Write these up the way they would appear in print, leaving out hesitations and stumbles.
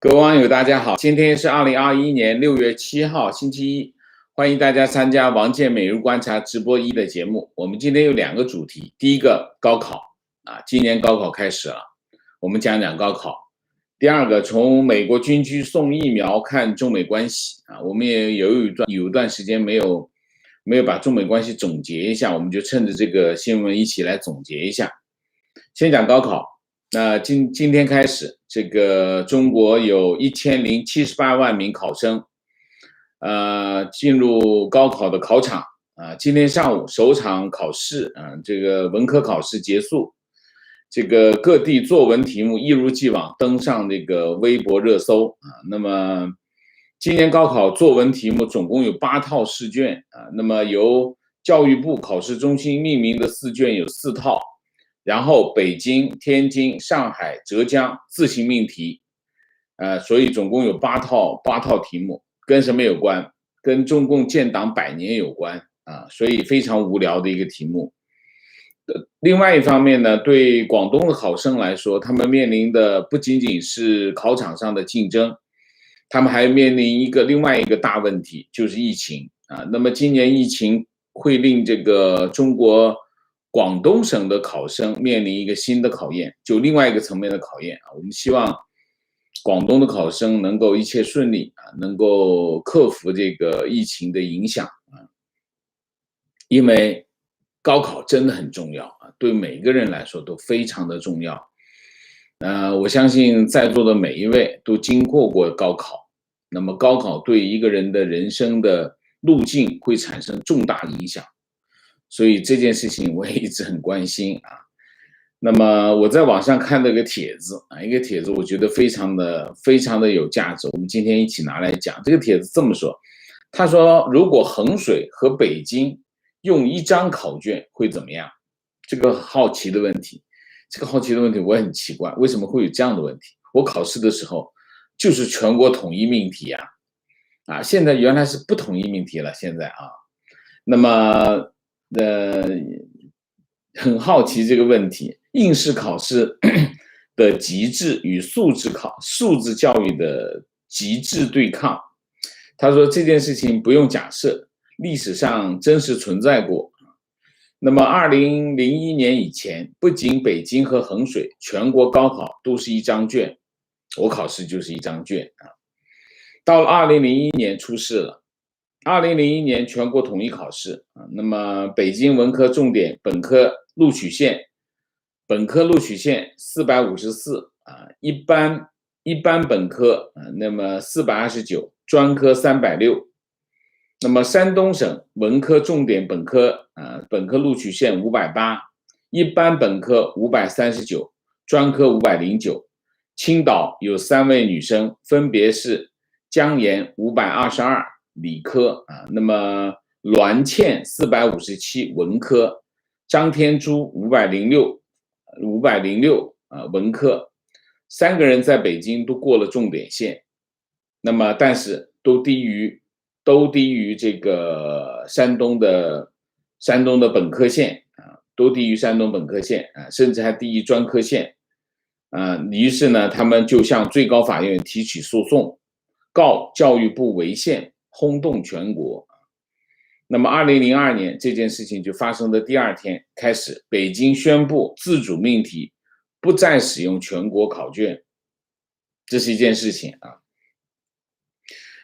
各位网友，大家好，今天是2021年6月7号，星期一，欢迎大家参加王健每日观察直播1的节目。我们今天有2个主题，第一个高考今年高考开始了，我们讲讲高考。第二个，从美国军区送疫苗看中美关系我们也有一段时间没有把中美关系总结一下，我们就趁着这个新闻一起来总结一下。先讲高考。那今天开始，这个中国有1078万名考生，进入高考的考场今天上午首场考试这个文科考试结束，这个各地作文题目一如既往登上这个微博热搜那么今年高考作文题目总共有8套试卷那么由教育部考试中心命名的试卷有4套。然后北京、天津、上海、浙江自行命题，所以总共有8套题目，跟什么有关？跟中共建党100年有关所以非常无聊的一个题目。另外一方面呢，对广东的考生来说，他们面临的不仅仅是考场上的竞争，他们还面临另外一个大问题，就是疫情那么今年疫情会令这个中国广东省的考生面临一个新的考验，就另外一个层面的考验我们希望广东的考生能够一切顺利能够克服这个疫情的影响因为高考真的很重要对每个人来说都非常的重要。我相信在座的每一位都经过高考，那么高考对一个人的人生的路径会产生重大影响。所以这件事情我也一直很关心那么我在网上看到一个帖子我觉得非常的有价值，我们今天一起拿来讲。这个帖子这么说，他说如果衡水和北京用1张考卷会怎么样？这个好奇的问题我也很奇怪，为什么会有这样的问题？我考试的时候就是全国统一命题现在原来是不统一命题了，现在那么很好奇这个问题，应试考试的极致与素质教育的极致对抗。他说这件事情不用假设，历史上真实存在过。那么2001年以前，不仅北京和衡水，全国高考都是1张卷，我考试就是1张卷到了2001年出事了。2001年全国统一考试那么北京文科重点本科录取线454一般本科那么429，专科360。那么山东省文科重点本科录取线580，一般本科539，专科509。青岛有3位女生，分别是江岩522理科那么栾倩457文科，张天珠506文科。3个人在北京都过了重点线，那么但是都低于这个山东的本科线都低于山东本科线甚至还低于专科线于是呢，他们就向最高法院提起诉讼，告教育部违宪，轰动全国。那么2002年这件事情就发生的第2天开始，北京宣布自主命题，不再使用全国考卷，这是一件事情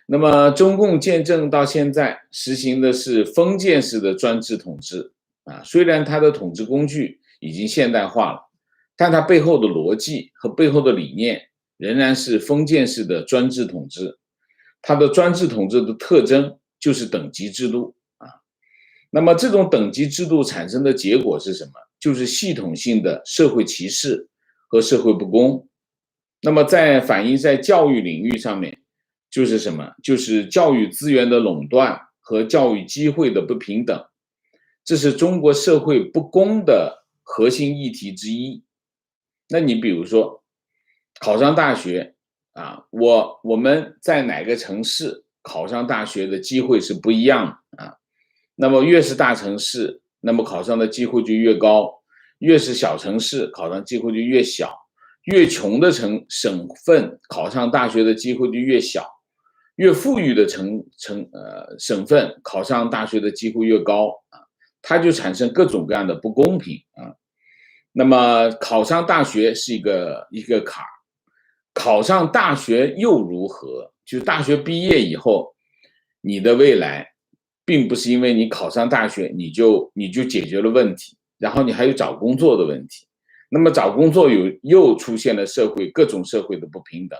那么中共建政到现在实行的是封建式的专制统治虽然它的统治工具已经现代化了，但它背后的逻辑和背后的理念仍然是封建式的专制统治。它的专制统治的特征就是等级制度那么这种等级制度产生的结果是什么？就是系统性的社会歧视和社会不公。那么反映在教育领域上面就是什么？就是教育资源的垄断和教育机会的不平等，这是中国社会不公的核心议题之一。那你比如说考上大学我们在哪个城市考上大学的机会是不一样那么越是大城市，那么考上的机会就越高，越是小城市考上机会就越小，越穷的省份考上大学的机会就越小，越富裕的省份考上大学的机会越高啊，它就产生各种各样的不公平啊。那么考上大学是一个坎儿，考上大学又如何？就是大学毕业以后，你的未来并不是因为你考上大学你就解决了问题，然后你还有找工作的问题。那么找工作又出现了各种社会的不平等。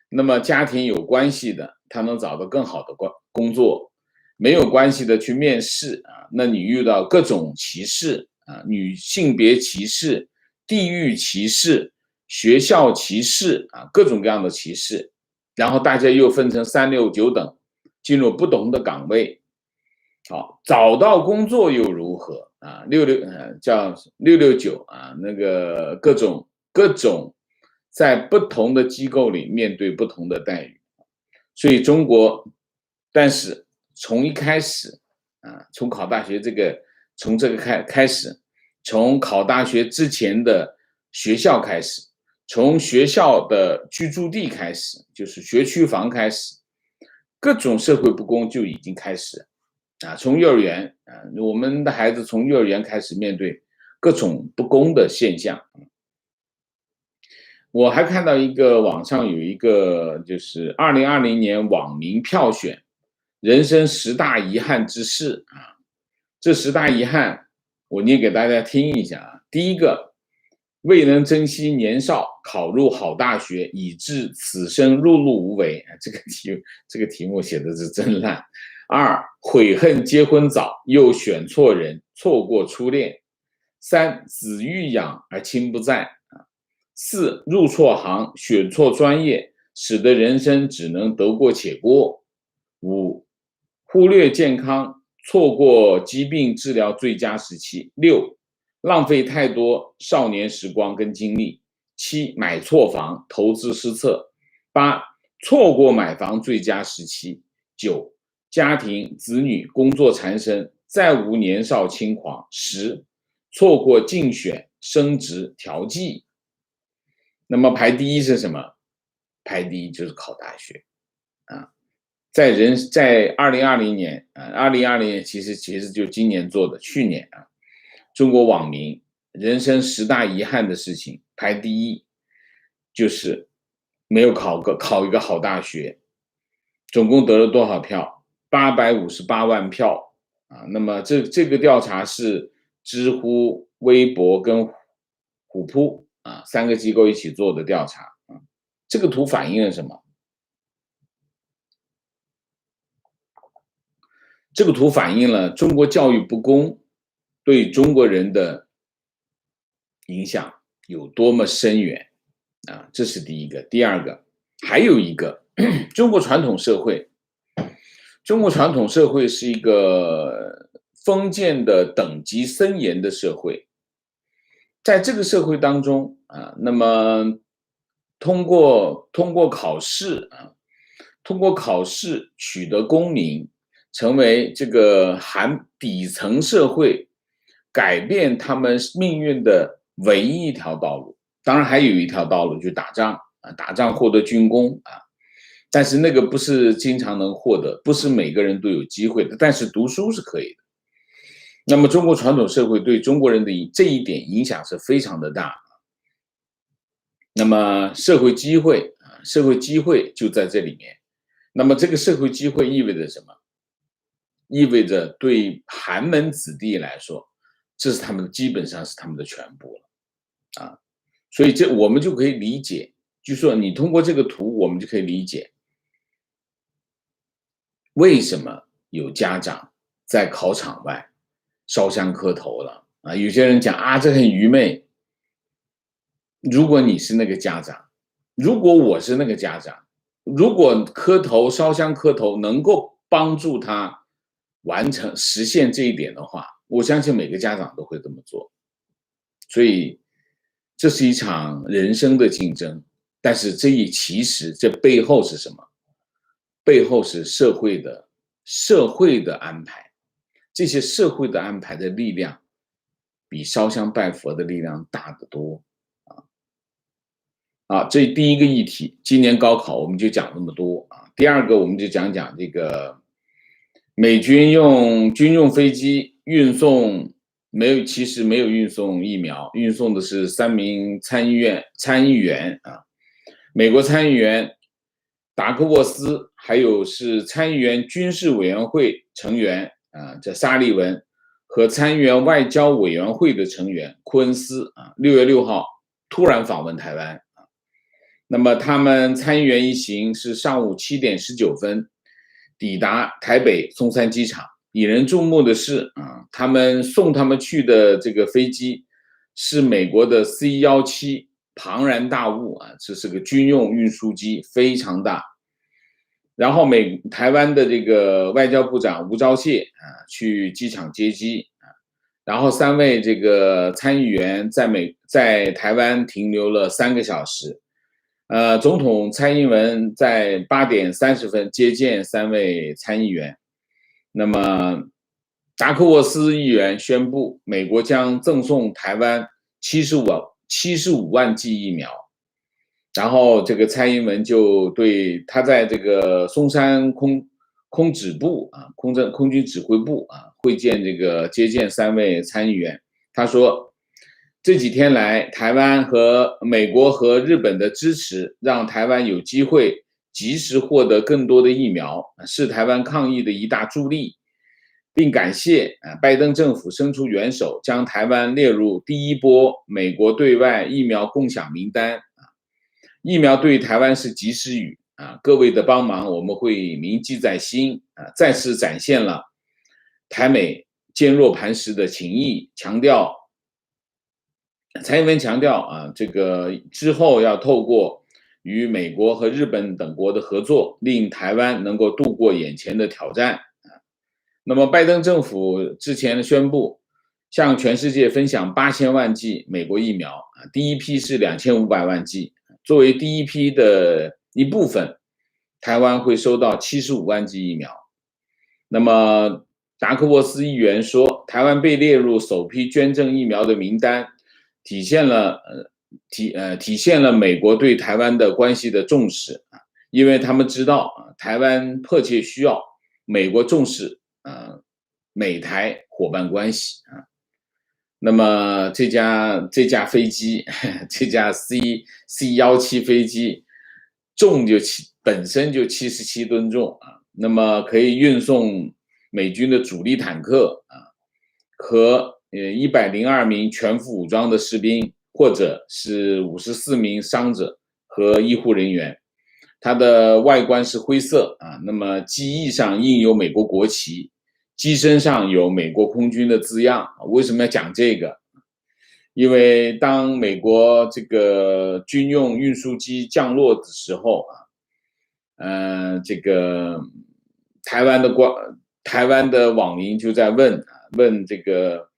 那么家庭有关系的，他能找到更好的工作；没有关系的去面试啊，那你遇到各种歧视啊，性别歧视、地域歧视、学校歧视啊，各种各样的歧视。然后大家又分成3、6、9等，进入不同的岗位。好，找到工作又如何啊？叫669啊，那个各种在不同的机构里面对不同的待遇。所以但是从一开始啊，从考大学从这个开始，从考大学之前的学校开始，从学校的居住地开始，就是学区房开始，各种社会不公就已经开始啊。从幼儿园啊，我们的孩子从幼儿园开始面对各种不公的现象。我还看到网上有一个就是2020年网民票选人生10大遗憾之事啊，这10大遗憾我念给大家听一下啊。第一个，未能珍惜年少，考入好大学，以致此生碌碌无为。这个题目写的是真烂。2，悔恨结婚早，又选错人，错过初恋。3，子欲养而亲不在。4，入错行，选错专业，使得人生只能得过且过。5，忽略健康，错过疾病治疗最佳时期。6，浪费太多少年时光跟精力。7，买错房，投资失策。8，错过买房最佳时期。9，家庭、子女、工作缠身，再无年少轻狂。10，错过竞选、升职、调剂。那么排第一是什么？排第一就是考大学啊。在2020年啊，2020年其实就今年做的，去年啊，中国网民人生10大遗憾的事情排第一，就是没有考一个好大学。总共得了多少票？858万票啊。那么这个调查是知乎、微博跟虎扑啊3个机构一起做的调查啊。这个图反映了什么？这个图反映了中国教育不公对中国人的影响有多么深远啊，这是第一个。第二个，还有一个，中国传统社会是一个封建的等级森严的社会。在这个社会当中啊，那么通过考试啊，通过考试取得功名，成为这个底层社会改变他们命运的唯一一条道路。当然还有一条道路，就是打仗啊，打仗获得军功啊。但是那个不是经常能获得，不是每个人都有机会的，但是读书是可以的。那么中国传统社会对中国人的这一点影响是非常的大。那么社会机会就在这里面。那么这个社会机会意味着什么？意味着对寒门子弟来说，这是基本上是他们的全部了啊。所以我们就可以理解，就是说你通过这个图，我们就可以理解为什么有家长在考场外烧香磕头了啊。有些人讲啊，这很愚昧。如果你是那个家长，如果我是那个家长，如果烧香磕头能够帮助他实现这一点的话，我相信每个家长都会这么做。所以这是一场人生的竞争，但是其实这背后是什么？背后是社会的安排。这些社会的安排的力量比烧香拜佛的力量大得多。好，这第一个议题，今年高考我们就讲那么多啊。第二个，我们就讲讲这个美军用军用飞机运送其实没有运送疫苗，运送的是3名参议员啊，美国参议员达克沃斯，还有是参议员军事委员会成员啊，这沙利文和参议员外交委员会的成员库恩斯啊，6月6号突然访问台湾。那么他们参议员一行是上午7点19分抵达台北松山机场。引人注目的是他们送他们去的这个飞机是美国的 C-17，庞然大物啊，这是个军用运输机，非常大。然后台湾的这个外交部长吴钊燮去机场接机然后3位这个参议员在台湾停留了3个小时。总统蔡英文在8点30分接见3位参议员。那么达克沃斯议员宣布，美国将赠送台湾75万剂疫苗。然后这个蔡英文就对他在这个松山空指部空军指挥部会见接见3位参议员。他说，这几天来，台湾和美国和日本的支持，让台湾有机会及时获得更多的疫苗，是台湾抗疫的一大助力，并感谢拜登政府伸出援手，将台湾列入第一波美国对外疫苗共享名单。疫苗对台湾是及时雨各位的帮忙我们会铭记在心再次展现了台美坚若磐石的情谊，蔡英文强调这个之后要透过与美国和日本等国的合作，令台湾能够度过眼前的挑战。那么拜登政府之前宣布向全世界分享8000万剂美国疫苗第一批是2500万剂，作为第一批的一部分，台湾会收到75万剂疫苗。那么达克沃斯议员说，台湾被列入首批捐赠疫苗的名单，体现了美国对台湾的关系的重视因为他们知道台湾迫切需要美国重视美台伙伴关系那么这架飞机，这架 C-17飞机本身就77吨重那么可以运送美军的主力坦克和102名全副武装的士兵，或者是54名伤者和医护人员。它的外观是灰色那么机翼上印有美国国旗，机身上有美国空军的字样。为什么要讲这个？因为当美国这个军用运输机降落的时候这个台湾的网民就在问这个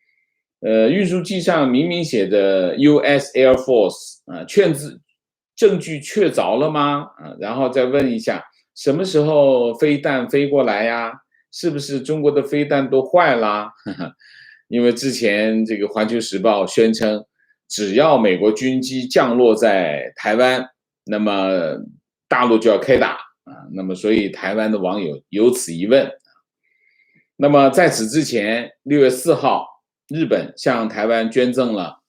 运输机上明明写着 US Air Force 证据确凿了吗然后再问一下什么时候飞弹飞过来呀？是不是中国的飞弹都坏啦？因为之前这个环球时报宣称，只要美国军机降落在台湾，那么大陆就要开打那么所以台湾的网友有此一问。那么在此之前，6月4号，日本向台湾捐赠了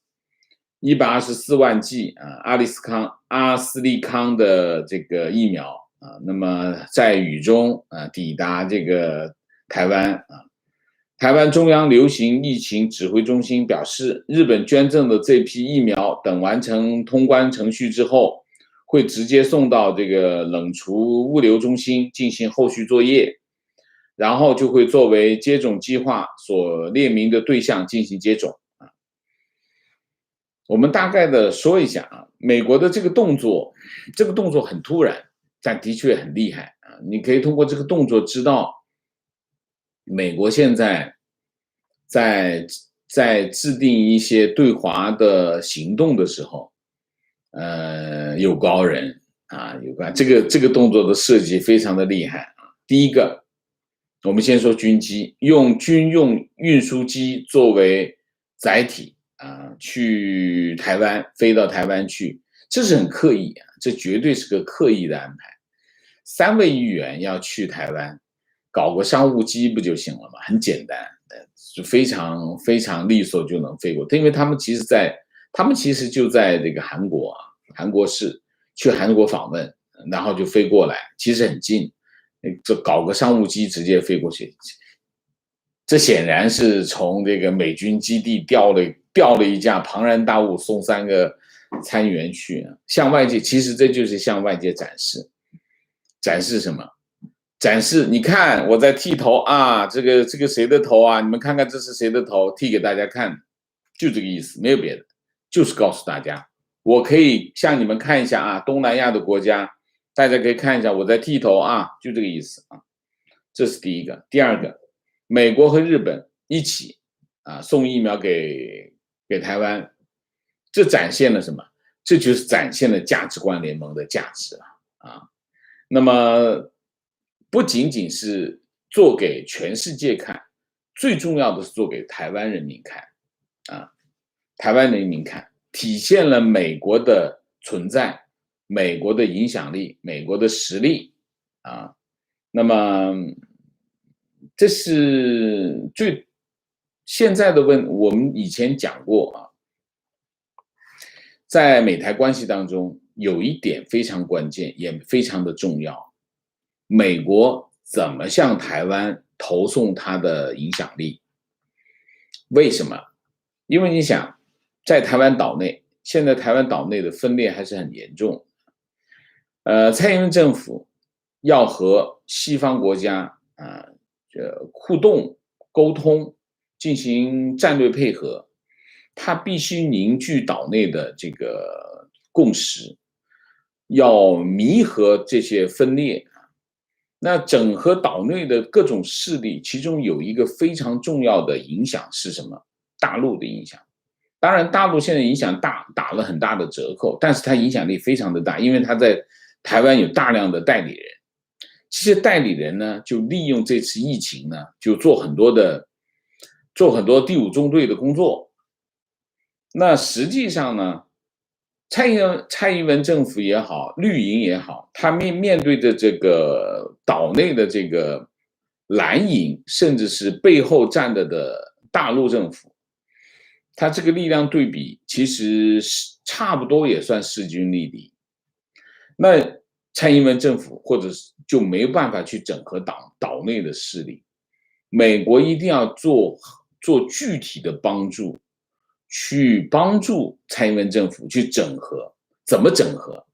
124万剂阿斯利康的这个疫苗那么在雨中抵达这个台湾台湾中央流行疫情指挥中心表示，日本捐赠的这批疫苗等完成通关程序之后，会直接送到这个冷储物流中心进行后续作业，然后就会作为接种计划所列明的对象进行接种我们大概的说一下美国的这个动作很突然，但的确很厉害你可以通过这个动作知道，美国现在在制定一些对华的行动的时候，有高人这个动作的设计非常的厉害第一个，我们先说军机，用军用运输机作为载体去台湾，飞到台湾去，这是很刻意啊，这绝对是个刻意的安排。3位议员要去台湾，搞个商务机不就行了吗？很简单，就非常非常利索就能飞过。因为他们其实就在这个韩国啊，韩国是去韩国访问，然后就飞过来，其实很近，这搞个商务机直接飞过去。这显然是从这个美军基地调了一架庞然大物，送3个参议员去，向外界，其实这就是向外界展示什么？展示你看我在剃头啊，这个谁的头啊？你们看看这是谁的头，剃给大家看，就这个意思，没有别的，就是告诉大家，我可以向你们看一下啊，东南亚的国家，大家可以看一下我在剃头啊，就这个意思啊。这是第一个。第二个，美国和日本一起啊送疫苗给台湾，这展现了什么？这就是展现了价值观联盟的价值啊。那么不仅仅是做给全世界看，最重要的是做给台湾人民看啊，台湾人民看，体现了美国的存在、美国的影响力、美国的实力啊。那么这是现在的我们以前讲过啊，在美台关系当中有一点非常关键，也非常的重要。美国怎么向台湾投送它的影响力？为什么？因为你想，在台湾岛内，现在台湾岛内的分裂还是很严重。蔡英文政府要和西方国家互动、沟通，进行战略配合，它必须凝聚岛内的这个共识，要弥合这些分裂。那整合岛内的各种势力，其中有一个非常重要的影响是什么？大陆的影响。当然，大陆现在影响打了很大的折扣，但是它影响力非常的大，因为它在台湾有大量的代理人。这些代理人呢，就利用这次疫情呢，就做很多第5中队的工作。那实际上呢，蔡英文政府也好，绿营也好，他面对着这个岛内的这个蓝营，甚至是背后站着的大陆政府，他这个力量对比其实差不多也算势均力敌。那蔡英文政府或者是就没有办法去整合岛内的势力，美国一定要做具体的帮助。去帮助蔡英文政府去整合，怎么整合？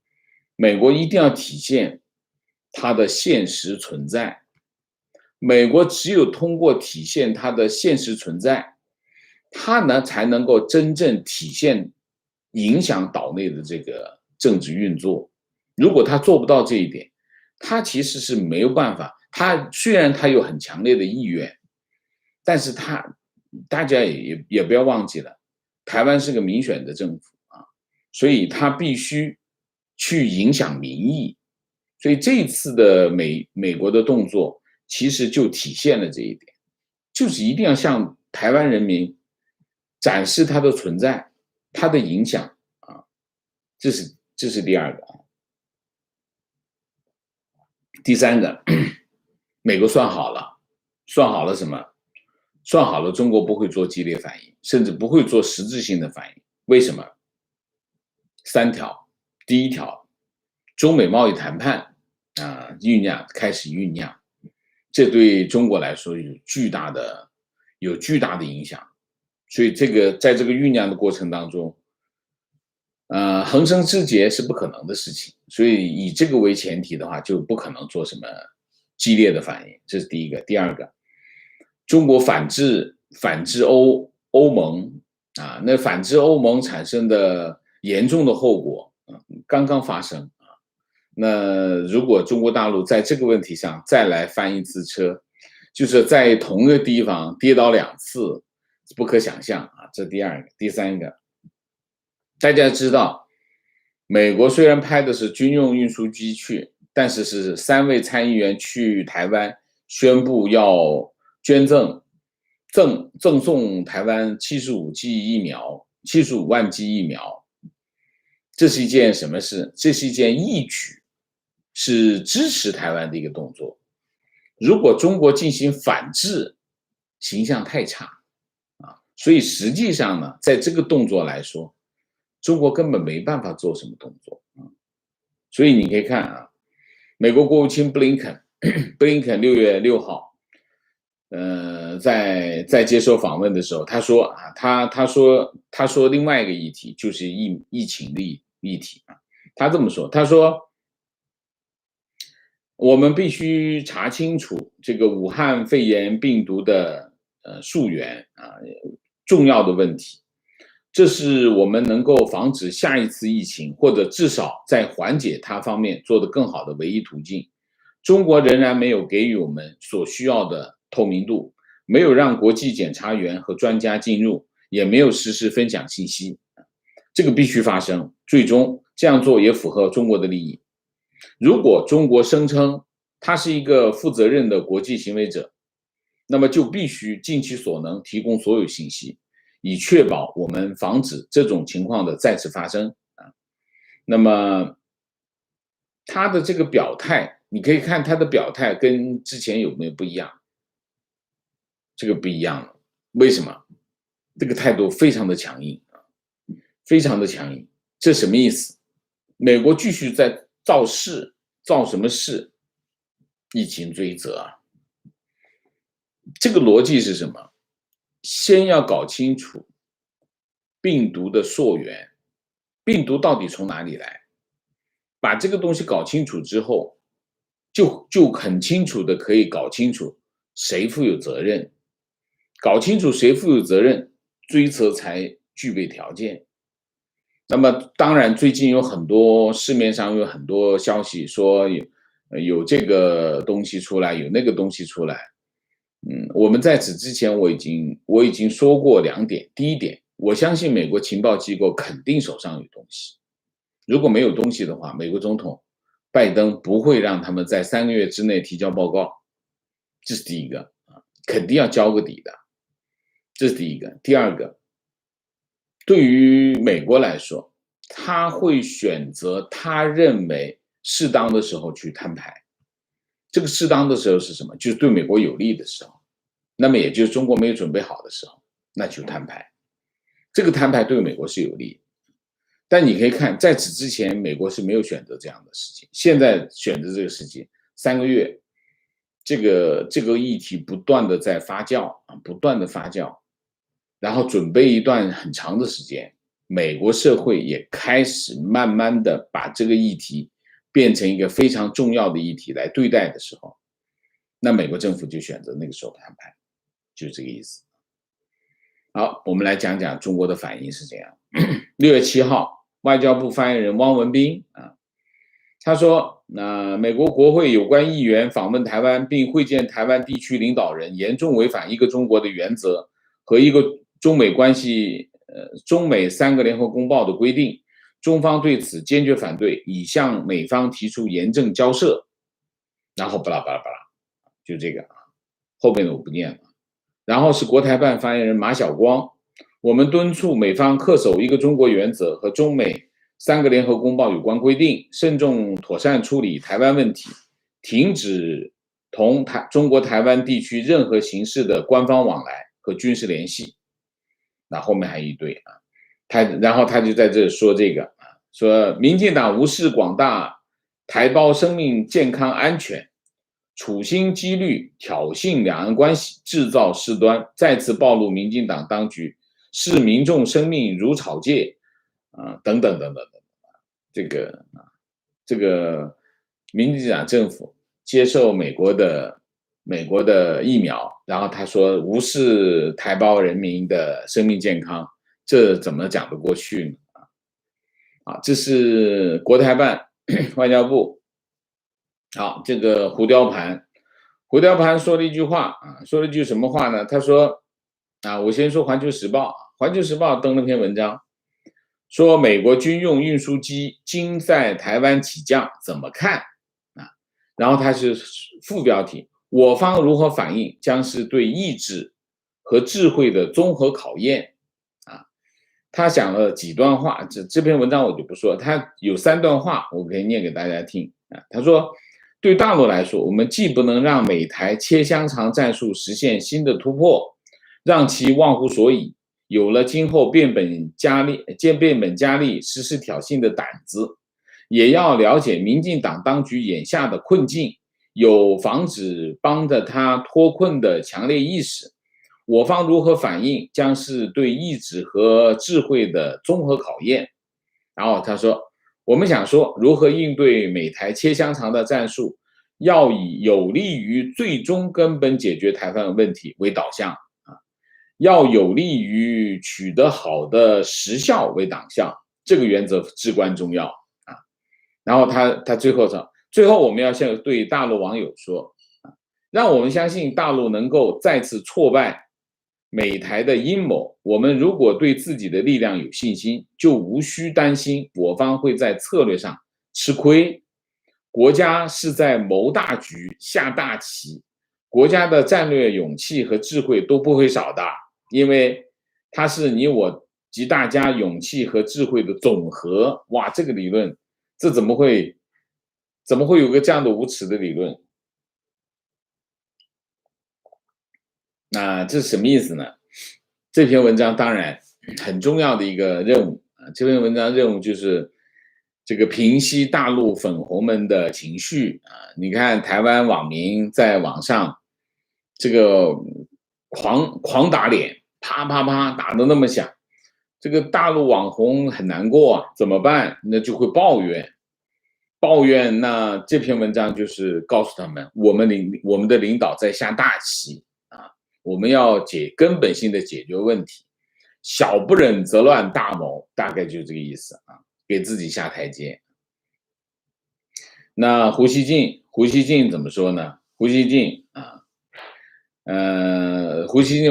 美国一定要体现它的现实存在。美国只有通过体现它的现实存在，它呢才能够真正体现影响岛内的这个政治运作。如果他做不到这一点，他其实是没有办法。他虽然他有很强烈的意愿，但是大家也不要忘记了。台湾是个民选的政府啊，所以他必须去影响民意，所以这一次的美国的动作其实就体现了这一点，就是一定要向台湾人民展示它的存在，它的影响啊，这是第二个啊。第三个，美国算好了什么？算好了中国不会做激烈反应，甚至不会做实质性的反应。为什么？3条。第一条，中美贸易谈判开始酝酿，这对中国来说有巨大的影响。所以在这个酝酿的过程当中，横生枝节是不可能的事情。所以以这个为前提的话，就不可能做什么激烈的反应。这是第一个。第二个，中国反制欧盟啊，那反制欧盟产生的严重的后果刚刚发生啊。那如果中国大陆在这个问题上再来翻一次车，就是在同一个地方跌倒2次，不可想象啊。这第二个。第三个，大家知道，美国虽然派的是军用运输机去，但是3位参议员去台湾宣布要捐赠送台湾75万剂疫苗。这是一件什么事？这是一件义举，是支持台湾的一个动作。如果中国进行反制，形象太差啊，所以实际上呢，在这个动作来说，中国根本没办法做什么动作啊。所以你可以看啊，美国国务卿布林肯6月6号，在接受访问的时候，他说啊，他说另外一个议题就是疫情的议题啊，他这么说，他说我们必须查清楚这个武汉肺炎病毒的溯源啊，重要的问题，这是我们能够防止下一次疫情，或者至少在缓解它方面做得更好的唯一途径。中国仍然没有给予我们所需要的透明度，没有让国际检察员和专家进入，也没有实时分享信息。这个必须发生，最终这样做也符合中国的利益。如果中国声称它是一个负责任的国际行为者，那么就必须尽其所能提供所有信息，以确保我们防止这种情况的再次发生啊。那么他的这个表态，你可以看他的表态跟之前有没有不一样？这个不一样了，为什么？这个态度非常的强硬啊，非常的强硬。这什么意思？美国继续在造势，造什么势？疫情追责啊。这个逻辑是什么？先要搞清楚病毒的溯源，病毒到底从哪里来？把这个东西搞清楚之后，就很清楚的可以搞清楚谁负有责任，搞清楚谁负有责任，追责才具备条件。那么当然，最近有很多市面上有很多消息说有这个东西出来，有那个东西出来。我们在此之前我已经说过2点。第一点，我相信美国情报机构肯定手上有东西。如果没有东西的话，美国总统拜登不会让他们在3个月之内提交报告，这是第一个啊，肯定要交个底的，这是第一个。第二个，对于美国来说，他会选择他认为适当的时候去摊牌。这个适当的时候是什么？就是对美国有利的时候，那么也就是中国没有准备好的时候，那就摊牌。这个摊牌对美国是有利，但你可以看，在此之前，美国是没有选择这样的事情，现在选择这个事情，3个月，这个议题不断的在发酵啊，不断的发酵，然后准备一段很长的时间，美国社会也开始慢慢的把这个议题变成一个非常重要的议题来对待的时候，那美国政府就选择那个时候摊牌，就是这个意思。好，我们来讲讲中国的反应是怎样。6月7号，外交部发言人汪文斌啊，他说，美国国会有关议员访问台湾并会见台湾地区领导人，严重违反一个中国的原则和一个中美关系中美3个联合公报的规定，中方对此坚决反对，已向美方提出严正交涉。然后巴拉巴拉巴拉，就这个啊，后面的我不念了。然后是国台办发言人马晓光，我们敦促美方恪守一个中国原则和中美3个联合公报有关规定，慎重妥善处理台湾问题，停止同中国台湾地区任何形式的官方往来和军事联系。那后面还一堆啊，然后他就在这说这个啊，说民进党无视广大台胞生命健康安全，处心积虑挑衅两岸关系，制造事端，再次暴露民进党当局视民众生命如草芥啊，等等等等等。这个民进党政府接受美国的疫苗，然后他说无视台胞人民的生命健康，这怎么讲得过去呢？这是国台办外交部。好，这个胡雕盘说了一句话啊，说了一句什么话呢？他说我先说环球时报登了篇文章，说美国军用运输机经在台湾起降怎么看啊？然后他是副标题，我方如何反应将是对意志和智慧的综合考验啊。他讲了几段话，这篇文章我就不说，他有3段话，我可以念给大家听啊。他说，对大陆来说，我们既不能让美台切香肠战术实现新的突破，让其忘乎所以，有了今后变本加厉实施挑衅的胆子，也要了解民进党当局眼下的困境，有防止帮着他脱困的强烈意识。我方如何反应，将是对意志和智慧的综合考验。然后他说，我们想说，如何应对美台切香肠的战术，要以有利于最终根本解决台湾问题为导向啊，要有利于取得好的实效为导向，这个原则至关重要啊。然后他最后说，最后我们要向对大陆网友说啊，让我们相信大陆能够再次挫败美台的阴谋，我们如果对自己的力量有信心，就无需担心我方会在策略上吃亏。国家是在谋大局、下大棋，国家的战略勇气和智慧都不会少的，因为它是你我及大家勇气和智慧的总和。哇，这个理论，这怎么会有个这样的无耻的理论？那这是什么意思呢？这篇文章当然很重要的一个任务啊，这篇文章任务就是这个平息大陆粉红们的情绪啊。你看台湾网民在网上这个狂打脸，啪啪啪打得那么响，这个大陆网红很难过啊，怎么办？那就会抱怨。那这篇文章就是告诉他们，我们的领导在下大棋啊，我们要根本性的解决问题，小不忍则乱大谋，大概就是这个意思啊，给自己下台阶。那胡锡进怎么说呢？胡锡进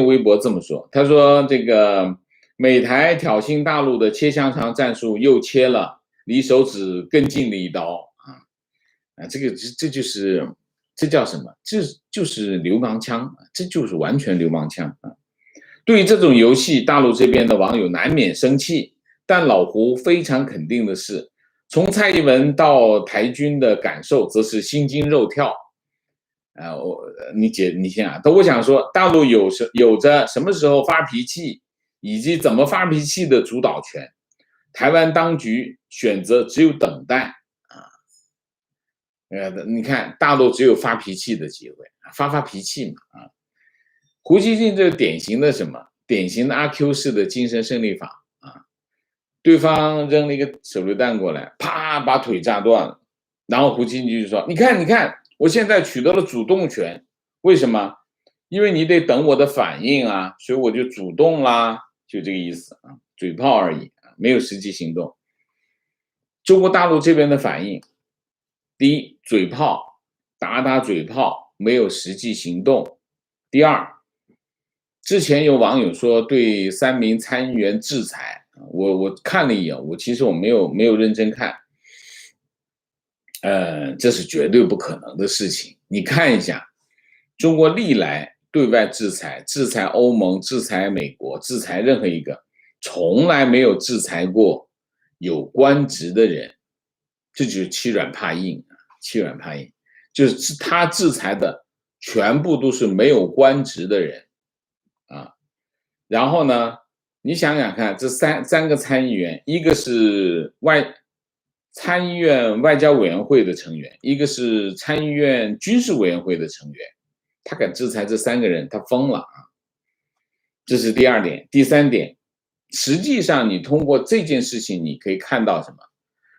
微博这么说，他说这个美台挑衅大陆的切香肠战术又切了离手指更近的一刀啊，这叫什么？这就是流氓枪，这就是完全流氓枪啊！对于这种游戏，大陆这边的网友难免生气，但老胡非常肯定的是，从蔡英文到台军的感受，则是心惊肉跳。你先啊，我想说，大陆有着什么时候发脾气，以及怎么发脾气的主导权，台湾当局选择只有等待。你看大陆只有发脾气的机会，发脾气嘛啊。胡锡进这典型的什么？典型的阿 Q 式的精神胜利法啊！对方扔了一个手榴弹过来，啪把腿炸断了，然后胡锡进就说：“你看，我现在取得了主动权，为什么？因为你得等我的反应啊，所以我就主动啦，就这个意思啊，嘴炮而已啊，没有实际行动。”中国大陆这边的反应。第一，嘴炮，打嘴炮，没有实际行动。第二，之前有网友说对3名参议员制裁，我看了一眼，其实我没有认真看，这是绝对不可能的事情。你看一下，中国历来对外制裁欧盟、制裁美国、制裁任何一个，从来没有制裁过有官职的人。这就是欺软怕硬，就是他制裁的全部都是没有官职的人啊。然后呢，你想想看，这三个参议员，一个是参议院外交委员会的成员，一个是参议院军事委员会的成员，他敢制裁这3个人，他疯了啊！这是第二点。第三点，实际上你通过这件事情，你可以看到什么？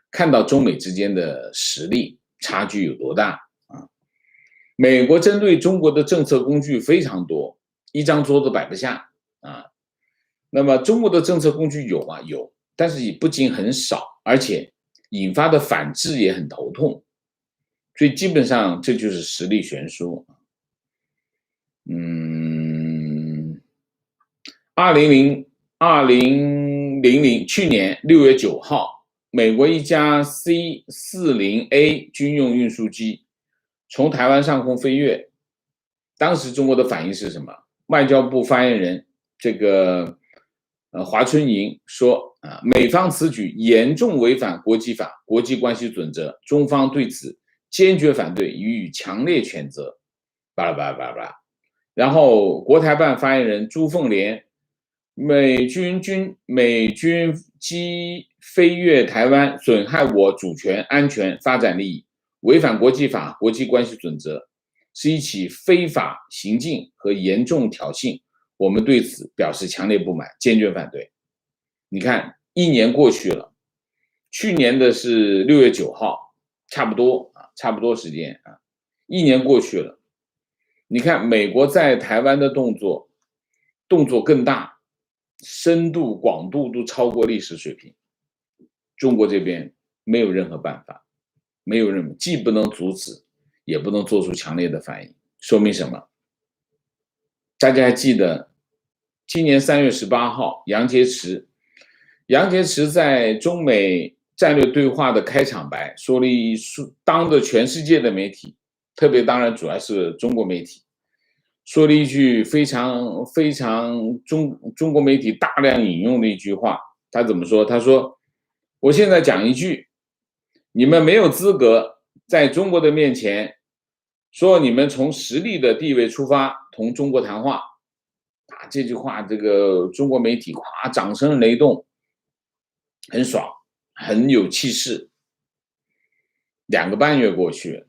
看到中美之间的实力差距有多大啊？美国针对中国的政策工具非常多，一张桌子摆不下啊。那么中国的政策工具有，但是也不仅很少，而且引发的反制也很头痛，所以基本上这就是实力悬殊。去年6月9号。美国一架 C-40A 军用运输机从台湾上空飞越，当时中国的反应是什么？外交部发言人这个华春莹说美方此举严重违反国际法、国际关系准则，中方对此坚决反对，予以强烈谴责。巴拉巴拉巴拉巴拉。然后国台办发言人朱凤莲，美军机飞越台湾，损害我主权、安全、发展利益，违反国际法、国际关系准则，是一起非法行径和严重挑衅。我们对此表示强烈不满，坚决反对。你看，1年过去了，去年的是6月9号，差不多时间1年过去了。你看美国在台湾的动作更大，深度广度都超过历史水平。中国这边没有任何办法，既不能阻止，也不能做出强烈的反应。说明什么？大家还记得今年3月18号，杨洁篪在中美战略对话的开场白说了当着全世界的媒体，特别当然主要是中国媒体，说了一句非常中国媒体大量引用的一句话。他怎么说？他说：“我现在讲一句，你们没有资格在中国的面前说你们从实力的地位出发同中国谈话。”这句话，这个中国媒体掌声雷动，很爽，很有气势。2个半月过去，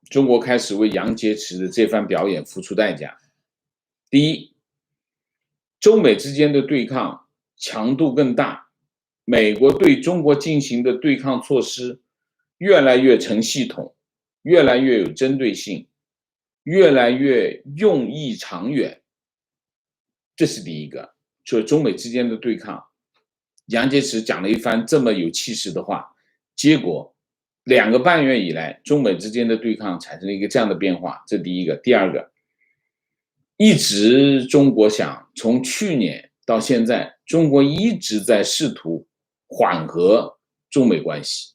中国开始为杨洁篪的这番表演付出代价。第一，中美之间的对抗强度更大，美国对中国进行的对抗措施越来越成系统，越来越有针对性，越来越用意长远。这是第一个，就是中美之间的对抗。杨洁篪讲了一番这么有气势的话，结果2个半月以来，中美之间的对抗产生了一个这样的变化，这第一个。第二个，一直中国想从去年到现在，中国一直在试图缓和中美关系。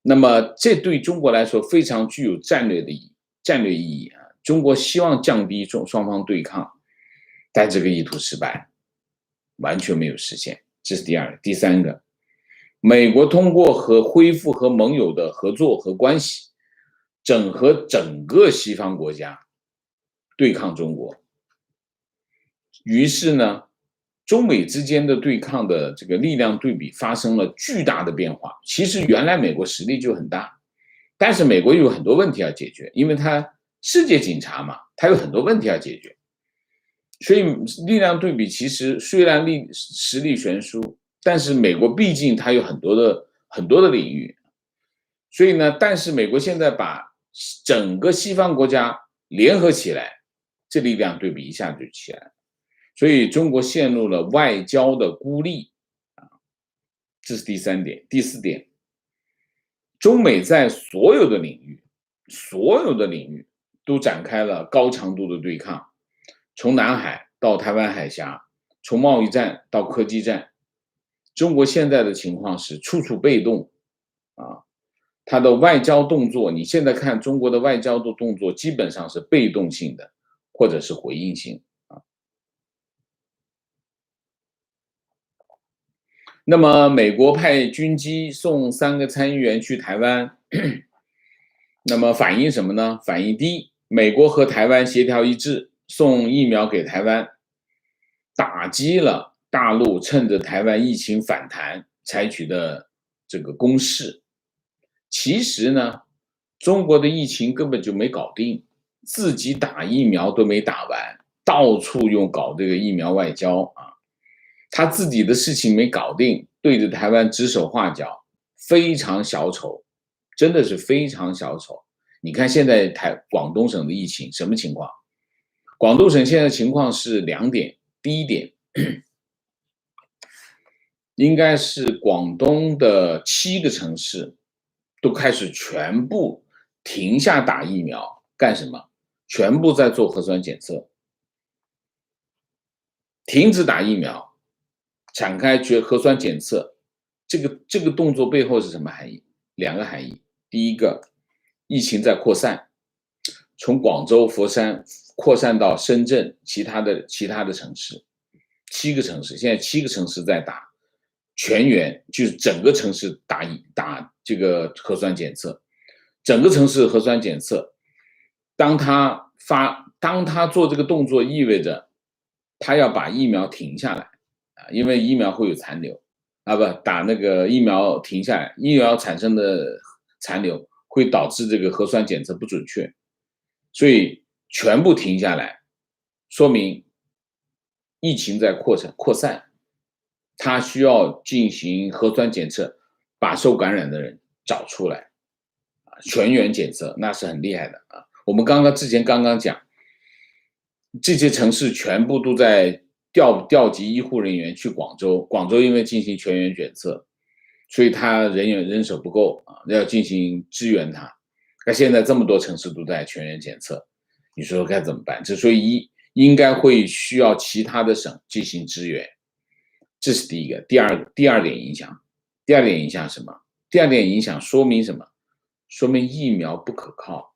那么这对中国来说非常具有战略意义中国希望降低双方对抗，但这个意图失败，完全没有实现。这是第二个。第三个，美国通过恢复和盟友的合作和关系，整合整个西方国家对抗中国。于是呢，中美之间的对抗的这个力量对比发生了巨大的变化。其实原来美国实力就很大，但是美国有很多问题要解决，因为它世界警察嘛，它有很多问题要解决。所以力量对比其实虽然实力悬殊，但是美国毕竟它有很多的领域。所以呢，但是美国现在把整个西方国家联合起来，这力量对比一下就起来了。所以中国陷入了外交的孤立这是第3点。第4点，中美在所有的领域都展开了高强度的对抗，从南海到台湾海峡，从贸易战到科技战。中国现在的情况是处处被动它的外交动作，你现在看中国的外交的动作基本上是被动性的或者是回应性那么美国派军机送3个参议员去台湾，那么反映什么呢？反映第一，美国和台湾协调一致，送疫苗给台湾，打击了大陆趁着台湾疫情反弹采取的这个攻势。其实呢，中国的疫情根本就没搞定，自己打疫苗都没打完，到处搞这个疫苗外交他自己的事情没搞定，对着台湾指手画脚，非常小丑，真的是非常小丑。你看现在广东省的疫情什么情况？广东省现在情况是2点。第一点，应该是广东的7个城市都开始全部停下打疫苗，干什么？全部在做核酸检测，停止打疫苗，展开核酸检测。这个动作背后是什么含义？2个含义。第一个，疫情在扩散，从广州、佛山扩散到深圳其他的城市， 7个城市，现在7个城市在打全员，就是整个城市打这个核酸检测，整个城市核酸检测，当他做这个动作，意味着他要把疫苗停下来啊，因为疫苗会有残留啊，不打那个疫苗停下来，疫苗产生的残留会导致这个核酸检测不准确，所以全部停下来，说明疫情在扩散，他需要进行核酸检测，把受感染的人找出来，全员检测那是很厉害的啊。我们之前刚刚讲，这些城市全部都在调集医护人员去广州，广州因为进行全员检测，所以他人手不够啊，要进行支援他。那现在这么多城市都在全员检测，你说该怎么办？所以应该会需要其他的省进行支援，这是第一个。第二点影响，什么？第二点影响说明什么？说明疫苗不可靠。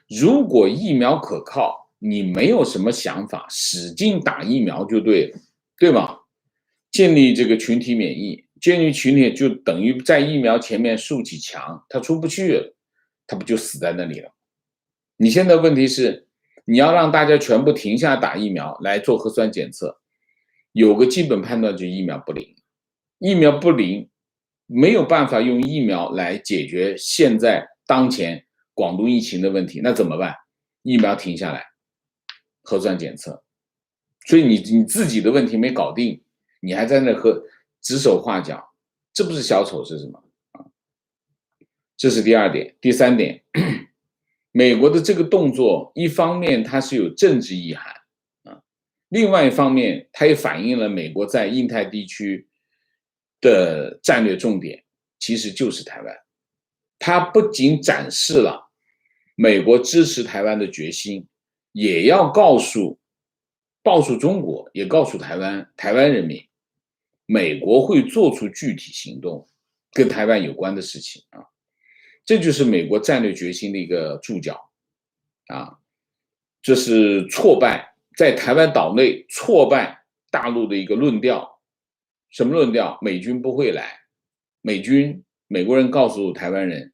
如果疫苗可靠，你没有什么想法，使劲打疫苗就对了，对吗？建立这个群体免疫，建立群体就等于在疫苗前面竖起墙，它出不去了，它不就死在那里了？你现在问题是，你要让大家全部停下打疫苗来做核酸检测，有个基本判断就是疫苗不灵，疫苗不灵，没有办法用疫苗来解决现在当前广东疫情的问题，那怎么办？疫苗停下来，核酸检测，所以你自己的问题没搞定，你还在那指手画脚，这不是小丑是什么？这是第二点。第三点，美国的这个动作，一方面它是有政治意涵啊，另外一方面它也反映了美国在印太地区的战略重点其实就是台湾。它不仅展示了美国支持台湾的决心，也要告诉中国，也告诉台湾人民，美国会做出具体行动，跟台湾有关的事情啊。这就是美国战略决心的一个注脚啊，这是在台湾岛内挫败大陆的一个论调。什么论调？美军不会来，美国人告诉台湾人，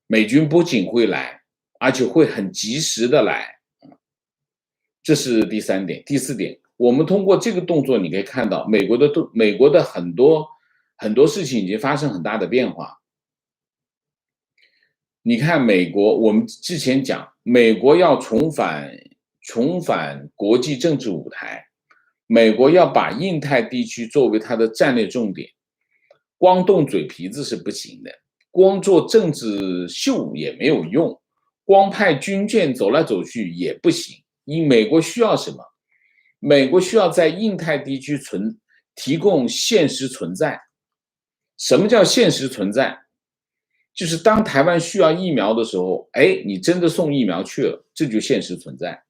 美军不仅会来，而且会很及时的来。这是第三点。第四点，我们通过这个动作，你可以看到美国的很多事情已经发生很大的变化。你看美国，我们之前讲，美国要重返国际政治舞台，美国要把印太地区作为它的战略重点，光动嘴皮子是不行的，光做政治秀也没有用，光派军舰走来走去也不行。因美国需要什么？美国需要在印太地区提供现实存在。什么叫现实存在？就是当台湾需要疫苗的时候，你真的送疫苗去了，这就现实存在。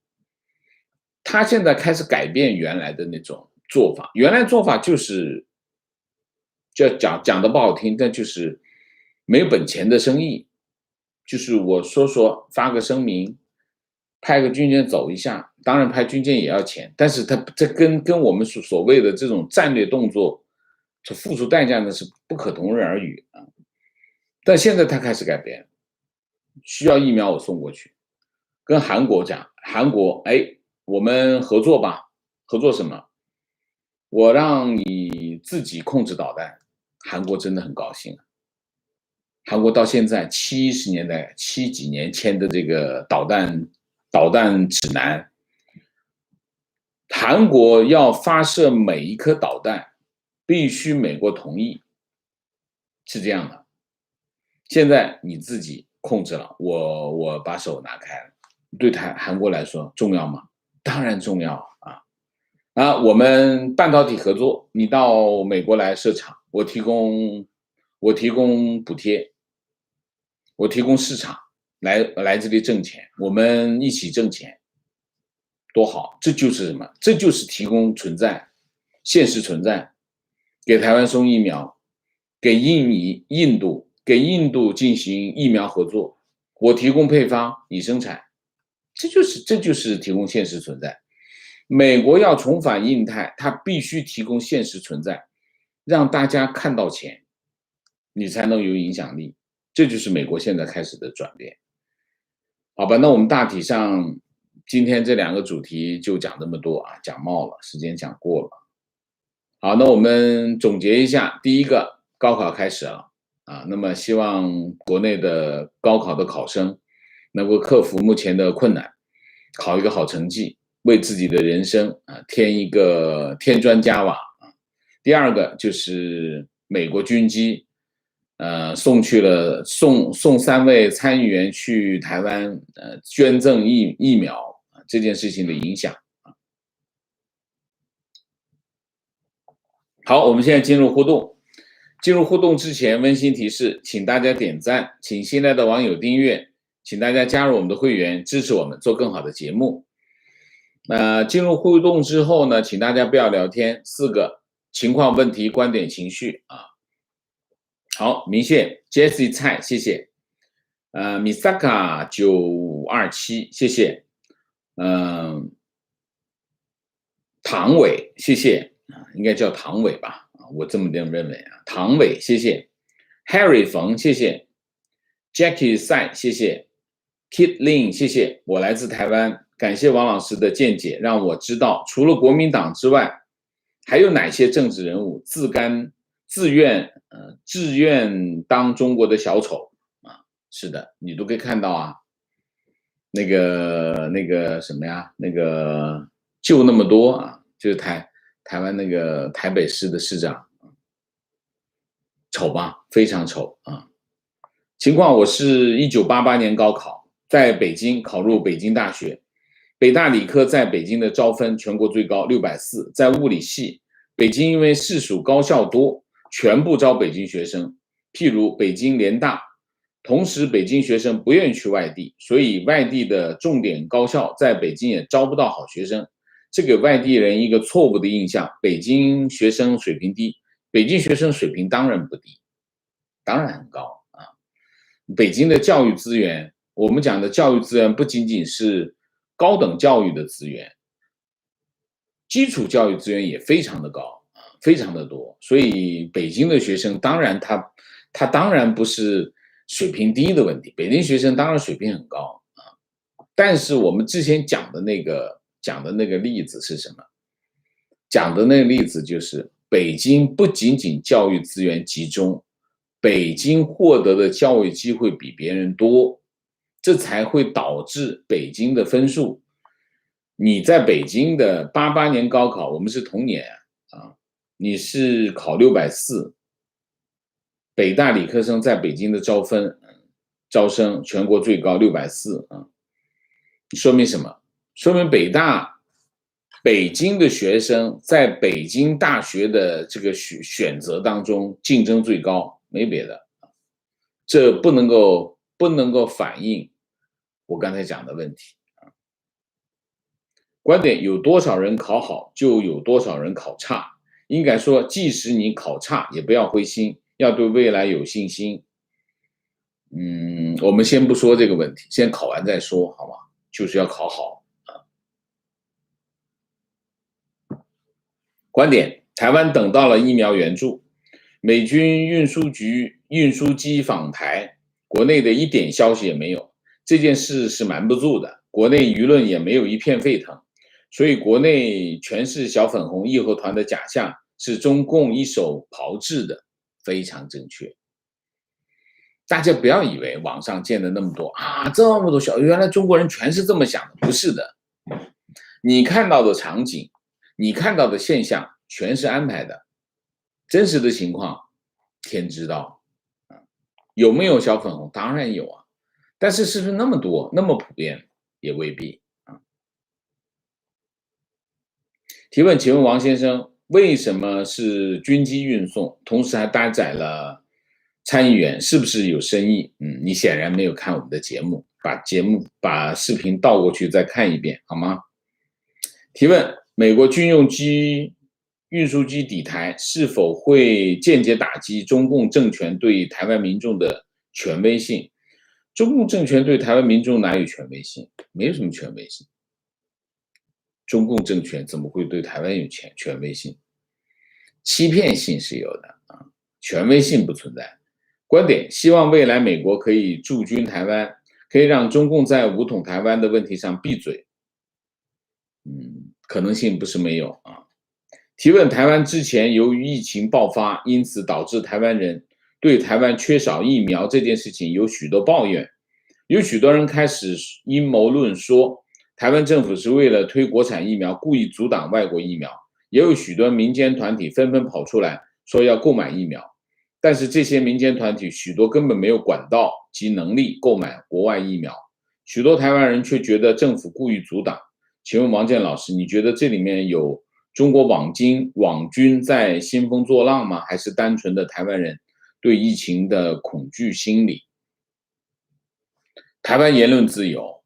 他现在开始改变原来的那种做法，原来做法就是讲的不好听，但就是没本钱的生意，就是我说发个声明，派个军舰走一下，当然派军舰也要钱，但是这跟我们所谓的这种战略动作，这付出代价呢是不可同日而语啊。但现在他开始改变，需要疫苗我送过去，跟韩国讲，韩国我们合作吧，合作什么？我让你自己控制导弹，韩国真的很高兴。韩国到现在70年代70几年签的这个导弹指南，韩国要发射每一颗导弹必须美国同意，是这样的。现在你自己控制了，我把手拿开了，对韩国来说重要吗？当然重要啊！我们半导体合作，你到美国来设厂，我提供补贴，我提供市场，来这里挣钱，我们一起挣钱，多好！这就是什么？这就是提供存在，现实存在，给台湾送疫苗，给印度进行疫苗合作，我提供配方，你生产，这就是提供现实存在。美国要重返印太，它必须提供现实存在，让大家看到钱，你才能有影响力。这就是美国现在开始的转变。好吧，那我们大体上今天这2个主题就讲这么多啊，讲冒了，时间讲过了。好，那我们总结一下，第一个，高考开始了啊，那么希望国内的高考的考生能够克服目前的困难，考一个好成绩，为自己的人生啊添砖加瓦啊。第二个就是美国军机，送3位参议员去台湾，捐赠疫苗这件事情的影响。好，我们现在进入互动。进入互动之前，温馨提示，请大家点赞，请新来的网友订阅，请大家加入我们的会员，支持我们做更好的节目。进入互动之后呢，请大家不要聊天，4个情况、问题、观点、情绪啊。好，明谢 Jessie 蔡，谢谢。Misaka 927，谢谢。唐伟，谢谢。应该叫唐伟吧，我这么认为啊。唐伟，谢谢。Harry 冯，谢谢。Jackie 赛，谢谢。Kit Lin，谢谢。我来自台湾，感谢王老师的见解，让我知道除了国民党之外，还有哪些政治人物自愿当中国的小丑啊？是的，你都可以看到啊。那个什么呀？就那么多啊，就是台湾那个台北市的市长，丑吧，非常丑啊。情况，我是1988年高考，在北京考入北京大学，北大理科在北京的招分全国最高640，在物理系，北京因为市属高校多，全部招北京学生，譬如北京联大，同时北京学生不愿意去外地，所以外地的重点高校在北京也招不到好学生。这给外地人一个错误的印象，北京学生水平低，北京学生水平当然不低，当然很高啊。北京的教育资源，我们讲的教育资源不仅仅是高等教育的资源，基础教育资源也非常的高啊，非常的多。所以北京的学生当然他当然不是水平低的问题，北京学生当然水平很高啊。但是我们之前讲的那个例子是什么？讲的那个例子就是北京不仅仅教育资源集中，北京获得的教育机会比别人多，这才会导致北京的分数。你在北京的88年高考，我们是同年啊，你是考640，北大理科生在北京的招生全国最高640啊，说明什么？说明北京的学生在北京大学的这个选择当中竞争最高，没别的，这不能够反映我刚才讲的问题啊。观点，有多少人考好，就有多少人考差。应该说，即使你考差，也不要灰心，要对未来有信心。我们先不说这个问题，先考完再说，好吗？就是要考好啊。观点，台湾等到了疫苗援助，美军运输机访台，国内的一点消息也没有，这件事是瞒不住的，国内舆论也没有一片沸腾，所以国内全是小粉红义和团的假象，是中共一手炮制的，非常正确。大家不要以为网上见的那么多啊，这么多原来中国人全是这么想的，不是的。你看到的场景，你看到的现象，全是安排的，真实的情况天知道。有没有小粉红？当然有啊，但是是不是那么多，那么普遍，也未必啊。提问，请问王先生，为什么是军机运送，同时还搭载了参议员，是不是有深意？你显然没有看我们的节目，把视频倒过去再看一遍，好吗？提问，美国军用运输机抵台，是否会间接打击中共政权对台湾民众的权威性？中共政权对台湾民众哪有权威性？没有什么权威性。中共政权怎么会对台湾有权威性？欺骗性是有的啊，权威性不存在。观点：希望未来美国可以驻军台湾，可以让中共在武统台湾的问题上闭嘴。可能性不是没有啊。提问：台湾之前由于疫情爆发，因此导致台湾人对台湾缺少疫苗这件事情有许多抱怨，有许多人开始阴谋论说台湾政府是为了推国产疫苗故意阻挡外国疫苗，也有许多民间团体纷纷跑出来说要购买疫苗，但是这些民间团体许多根本没有管道及能力购买国外疫苗，许多台湾人却觉得政府故意阻挡。请问王健老师，你觉得这里面有中国网军在兴风作浪吗？还是单纯的台湾人对疫情的恐惧心理？台湾言论自由，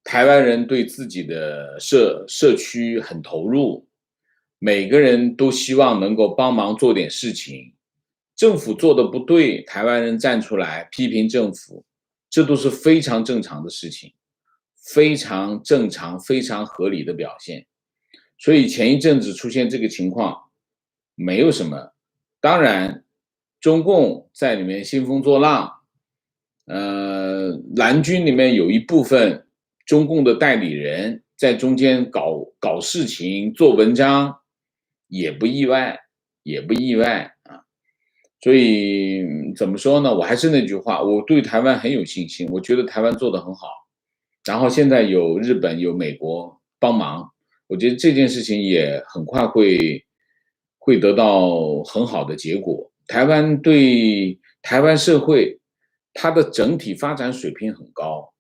台湾人对自己的社区很投入，每个人都希望能够帮忙做点事情。政府做的不对，台湾人站出来批评政府，这都是非常正常的事情，非常正常、非常合理的表现。所以前一阵子出现这个情况，没有什么。当然，中共在里面兴风作浪，蓝军里面有一部分中共的代理人在中间搞事情、做文章，也不意外，也不意外啊。所以怎么说呢？我还是那句话，我对台湾很有信心，我觉得台湾做得很好。然后现在有日本、有美国帮忙，我觉得这件事情也很快会得到很好的结果。台湾社会，它的整体发展水平很高，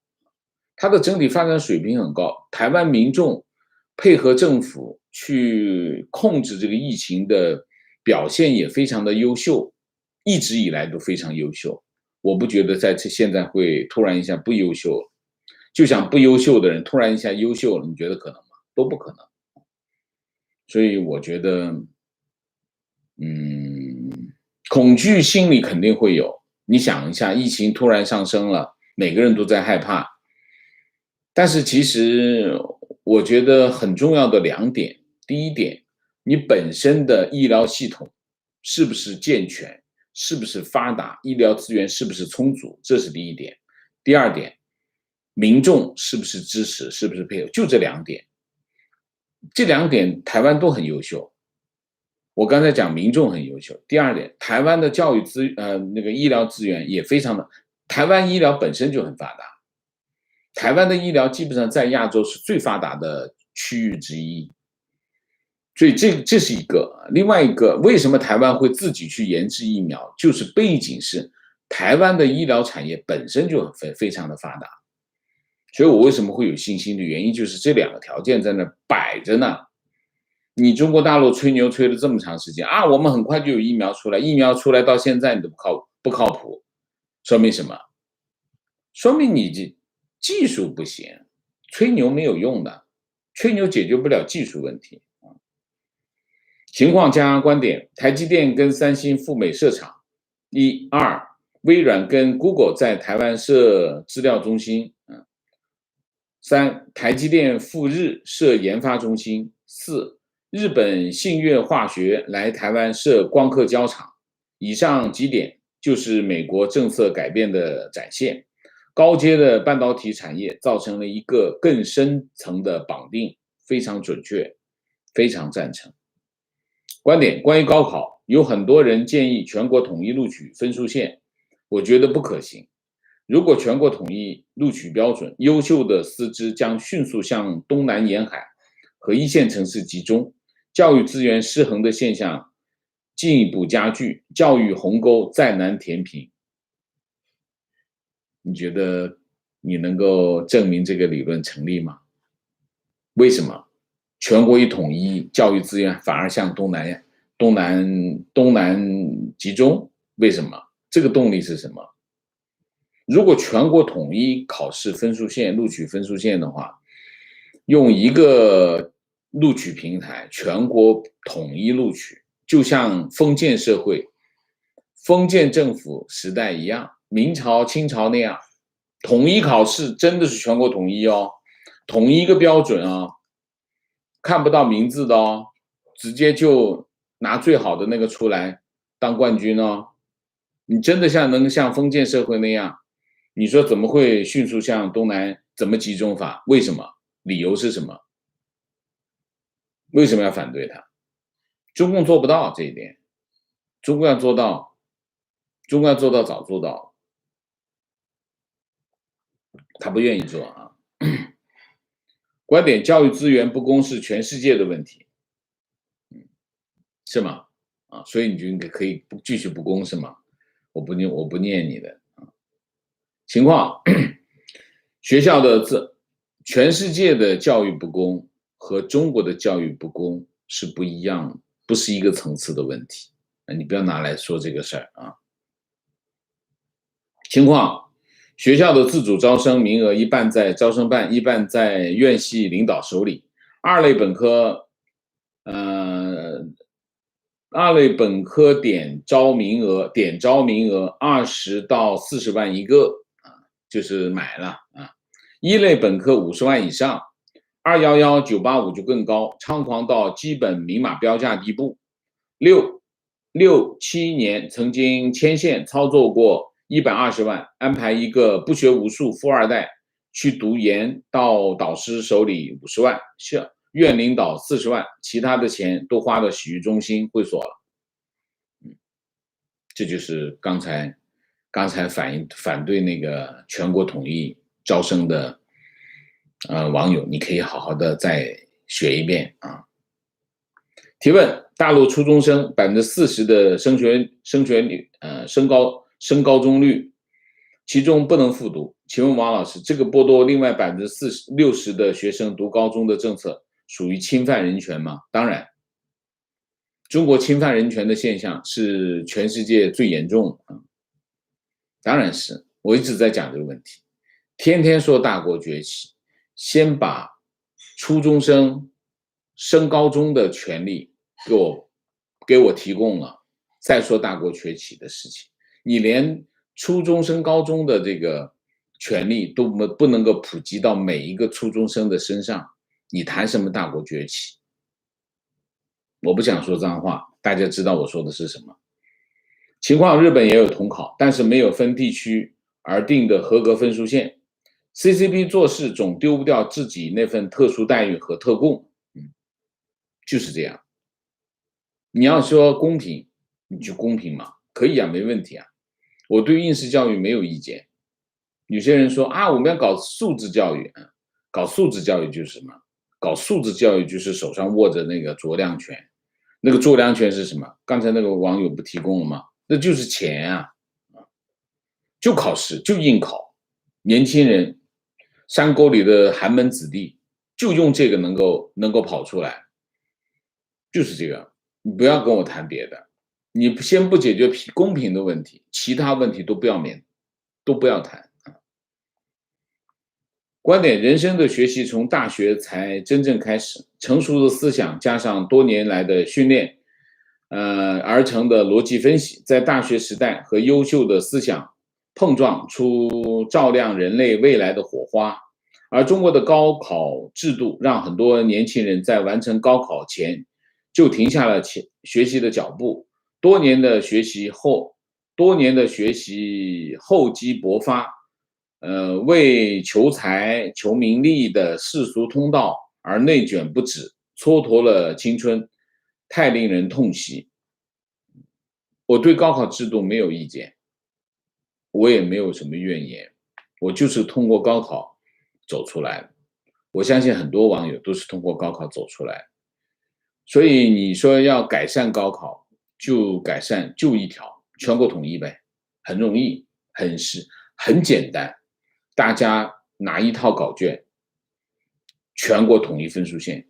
台湾民众配合政府去控制这个疫情的表现也非常的优秀，一直以来都非常优秀。我不觉得现在会突然一下不优秀了，就像不优秀的人突然一下优秀了，你觉得可能吗？都不可能。所以我觉得，恐惧心理肯定会有。你想一下，疫情突然上升了，每个人都在害怕。但是其实我觉得很重要的2点，第一点，你本身的医疗系统是不是健全，是不是发达，医疗资源是不是充足，这是第一点。第二点，民众是不是支持，是不是配合，就这2点。这2点台湾都很优秀。我刚才讲民众很优秀。第二点，台湾的那个医疗资源也非常的，台湾医疗本身就很发达，台湾的医疗基本上在亚洲是最发达的区域之一。所以这是一个。另外一个，为什么台湾会自己去研制疫苗，就是背景是台湾的医疗产业本身就非常的发达。所以我为什么会有信心的原因，就是这2个条件在那摆着呢。你中国大陆吹牛吹了这么长时间啊，我们很快就有疫苗出来，疫苗出来到现在你都不靠谱，说明什么？说明你技术不行，吹牛没有用的，吹牛解决不了技术问题。情况加观点：台积电跟三星赴美设厂，1、2，微软跟 Google 在台湾设资料中心，3，台积电赴日设研发中心，4，日本信越化学来台湾设光刻胶厂。以上几点就是美国政策改变的展现，高阶的半导体产业造成了一个更深层的绑定，非常准确，非常赞成。观点：关于高考，有很多人建议全国统一录取分数线，我觉得不可行。如果全国统一录取标准，优秀的师资将迅速向东南沿海和1线城市集中，教育资源失衡的现象进一步加剧，教育鸿沟再难填平。你觉得你能够证明这个理论成立吗？为什么全国一统一，教育资源反而向东南集中？为什么？这个动力是什么？如果全国统一考试分数线、录取分数线的话，用一个录取平台全国统一录取，就像封建社会、封建政府时代一样，明朝、清朝那样，统一考试真的是全国统一哦，统一一个标准哦，看不到名字的哦，直接就拿最好的那个出来当冠军哦。你真的能像封建社会那样，你说怎么会迅速向东南怎么集中法？为什么？理由是什么？为什么要反对他？中共做不到这一点，中共要做到，中共要做到早做到，他不愿意做啊。观点教育资源不公是全世界的问题，是吗？啊，所以你就可以继续不公是吗？我不念你的情况。学校的全世界的教育不公和中国的教育不公是不一样的，不是一个层次的问题。你不要拿来说这个事儿啊。情况，学校的自主招生名额一半在招生办，一半在院系领导手里。二类本科，二类本科点招名额20到40万一个啊，就是买了啊。一类本科50万以上，211、985就更高，猖狂到基本明码标价地步。6、7年曾经牵线操作过120万，安排一个不学无术富二代去读研，到导师手里50万，院领导40万，其他的钱都花到洗浴中心会所了。这就是刚才反对那个全国统一招生的网友，你可以好好的再学一遍啊。提问：大陆初中生40%的升高中率，其中不能复读。请问王老师，这个剥夺另外60%的学生读高中的政策，属于侵犯人权吗？当然，中国侵犯人权的现象是全世界最严重的。当然是，我一直在讲这个问题，天天说大国崛起，先把初中生升高中的权利给我提供了，再说大国崛起的事情。你连初中升高中的这个权利都不能够普及到每一个初中生的身上，你谈什么大国崛起？我不想说脏话，大家知道我说的是什么。情况日本也有统考，但是没有分地区而定的合格分数线。CCP 做事总丢不掉自己那份特殊待遇和特供，就是这样。你要说公平，你就公平嘛，可以啊，没问题啊。我对应试教育没有意见。有些人说啊，我们要搞素质教育，搞素质教育就是什么？搞素质教育就是手上握着那个酌量权，那个酌量权是什么？刚才那个网友不提供了吗？那就是钱啊，就考试，就应考，年轻人，山沟里的寒门子弟，就用这个能够跑出来，就是这个。你不要跟我谈别的，你先不解决公平的问题，其他问题都不要谈。观点：人生的学习从大学才真正开始，成熟的思想加上多年来的训练，而成的逻辑分析，在大学时代和优秀的思想碰撞出照亮人类未来的火花。而中国的高考制度让很多年轻人在完成高考前就停下了学习的脚步，多年的学习厚积薄发，为求财求名利的世俗通道而内卷不止，蹉跎了青春，太令人痛惜。我对高考制度没有意见，我也没有什么怨言，我就是通过高考走出来的。我相信很多网友都是通过高考走出来的。所以你说要改善高考，就改善就一条，全国统一呗，很容易，很简单，大家拿一套考卷，全国统一分数线，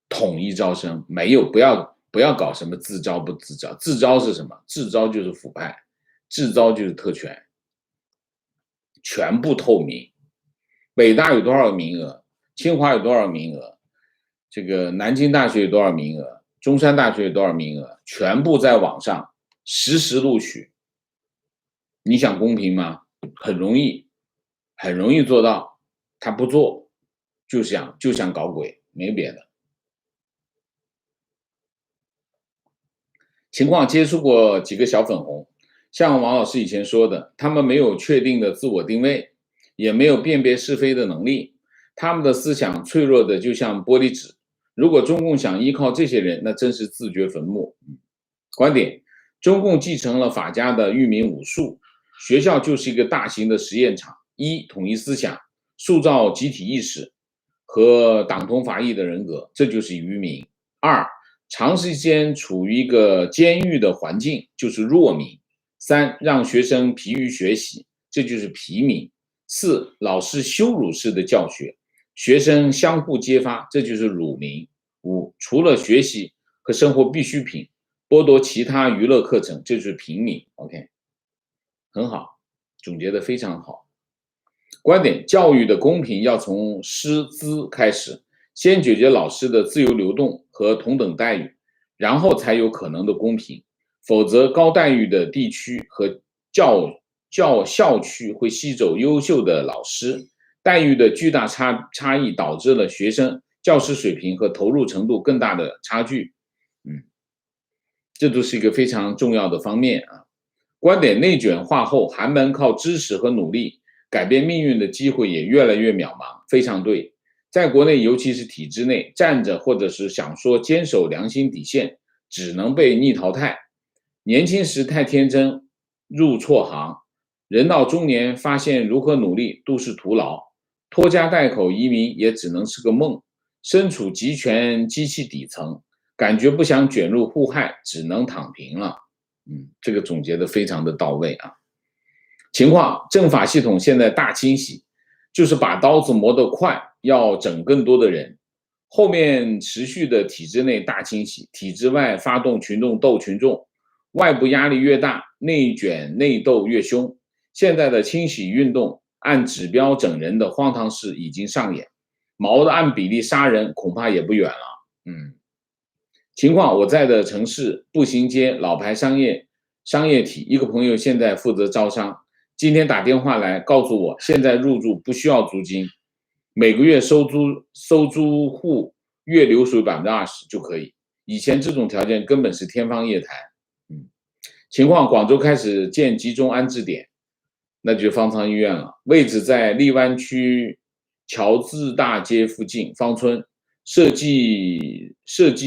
统一招生，没有不要搞什么自招不自招，自招是什么？自招就是腐败，自招就是特权，全部透明。北大有多少名额？清华有多少名额？这个南京大学有多少名额？中山大学有多少名额？全部在网上实时录取。你想公平吗？很容易，很容易做到。他不做，就想搞鬼，没别的。情况接触过几个小粉红，像王老师以前说的，他们没有确定的自我定位，也没有辨别是非的能力，他们的思想脆弱的就像玻璃纸。如果中共想依靠这些人，那真是自掘坟墓。观点：中共继承了法家的愚民武术，学校就是一个大型的实验场。一、统一思想，塑造集体意识和党同伐异的人格，这就是愚民。二、长时间处于一个监狱的环境，就是弱民。三、让学生疲于学习，这就是疲民。四、老师羞辱式的教学，学生相互揭发，这就是辱民。五、除了学习和生活必需品，剥夺其他娱乐课程，这就是平民。OK， 很好，总结的非常好。观点：教育的公平要从师资开始，先解决老师的自由流动和同等待遇，然后才有可能的公平。否则，高待遇的地区和校区会吸走优秀的老师，待遇的巨大差异导致了学生教师水平和投入程度更大的差距。这都是一个非常重要的方面啊。观点：内卷化后，寒门靠知识和努力改变命运的机会也越来越渺茫，非常对。在国内，尤其是体制内，站着或者是想说坚守良心底线，只能被逆淘汰。年轻时太天真，入错行，人到中年发现如何努力都是徒劳，拖家带口移民也只能是个梦。身处集权机器底层，感觉不想卷入互害，只能躺平了。这个总结的非常的到位啊。情况：政法系统现在大清洗，就是把刀子磨得快，要整更多的人。后面持续的体制内大清洗，体制外发动群众斗群众，外部压力越大，内卷内斗越凶。现在的清洗运动按指标整人的荒唐事已经上演，毛的按比例杀人恐怕也不远了。情况：我在的城市步行街老牌商业体，一个朋友现在负责招商，今天打电话来告诉我，现在入住不需要租金，每个月收租户月流水20%就可以，以前这种条件根本是天方夜谭。情况：广州开始建集中安置点，那就是方舱医院了，位置在荔湾区乔治大街附近芳村，设计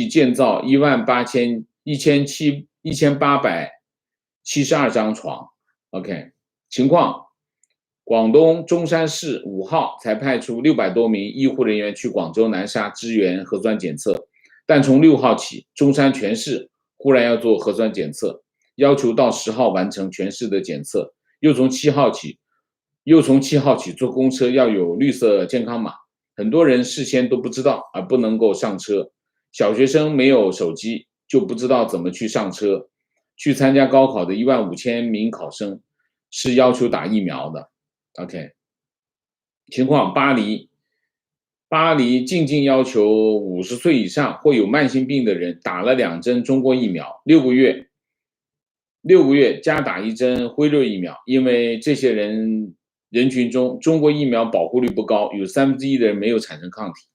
建造1872张床。OK， 情况：广东中山市5号才派出600多名医护人员去广州南沙支援核酸检测，但从6号起，中山全市忽然要做核酸检测，要求到10号完成全市的检测，又从7号起坐公车要有绿色健康码，很多人事先都不知道而不能够上车。小学生没有手机就不知道怎么去上车。去参加高考的15000名考生是要求打疫苗的。OK， 情况：巴黎静要求50岁以上或有慢性病的人打了2针中国疫苗，6个月加打1针辉瑞疫苗，因为这些人群中中国疫苗保护率不高，有1/3的人没有产生抗体。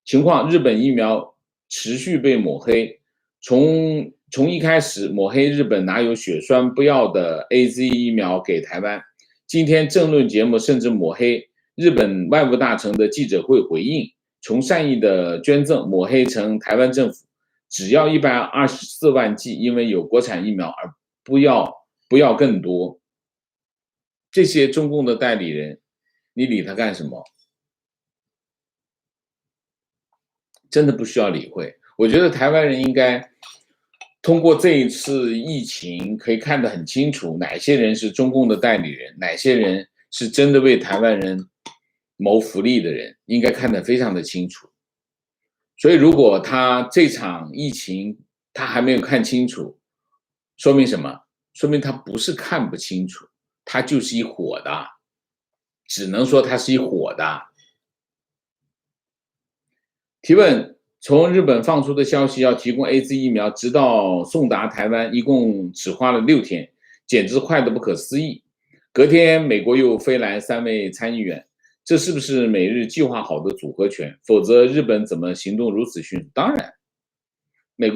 情况：日本疫苗持续被抹黑，从一开始抹黑日本哪有血栓不要的 AZ 疫苗给台湾，今天政论节目甚至抹黑日本外务大臣的记者会回应，从善意的捐赠抹黑成台湾政府只要124万剂，因为有国产疫苗而不要更多。这些中共的代理人，你理他干什么？真的不需要理会。我觉得台湾人应该通过这一次疫情可以看得很清楚，哪些人是中共的代理人，哪些人是真的为台湾人谋福利的人，应该看得非常的清楚。所以如果他这场疫情他还没有看清楚，说明什么？说明他不是看不清楚，他就是一伙的，只能说他是一伙的。提问：从日本放出的消息要提供 AZ 疫苗，直到送达台湾，一共只花了6天，简直快得不可思议。隔天，美国又飞来3位参议员，这是不是美日计划好的组合拳？否则，日本怎么行动如此迅速？当然，美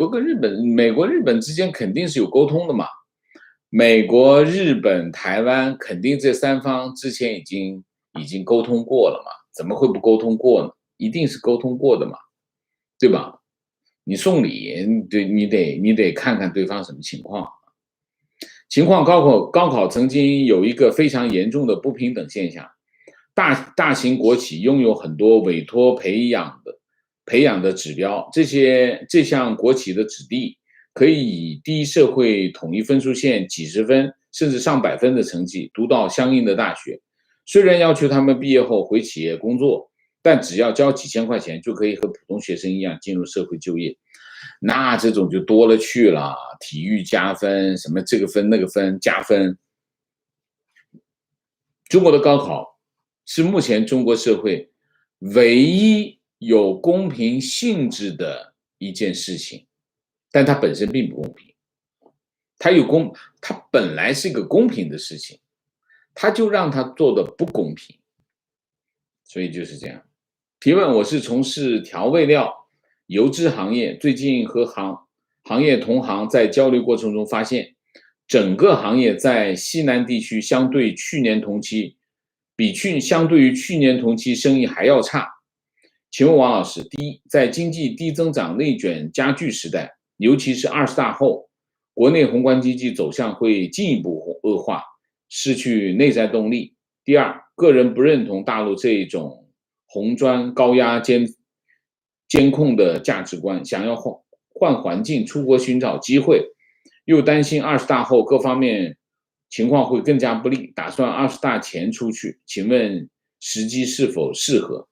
国日本之间肯定是有沟通的嘛。美国、日本、台湾肯定这三方之前已经沟通过了嘛，怎么会不沟通过呢？一定是沟通过的嘛，对吧？你送礼，你得看看对方什么情况。高考曾经有一个非常严重的不平等现象，大型国企拥有很多委托培养的指标，这项国企的子弟可以以低社会统一分数线几十分甚至上百分的成绩读到相应的大学，虽然要求他们毕业后回企业工作，但只要交几千块钱就可以和普通学生一样进入社会就业。那这种就多了去了，体育加分，什么这个分那个分加分。中国的高考是目前中国社会唯一有公平性质的一件事情，但它本身并不公平。它本来是一个公平的事情，它就让它做的不公平，所以就是这样。提问：我是从事调味料、油脂行业，最近和行业同行在交流过程中发现，整个行业在西南地区相对于去年同期生意还要差。请问王老师，第一，在经济低增长内卷加剧时代，尤其是20大后，国内宏观经济走向会进一步恶化，失去内在动力。第二，个人不认同大陆这种红砖高压监控的价值观，想要换环境，出国寻找机会，又担心20大后各方面情况会更加不利，打算20大前出去，请问时机是否适合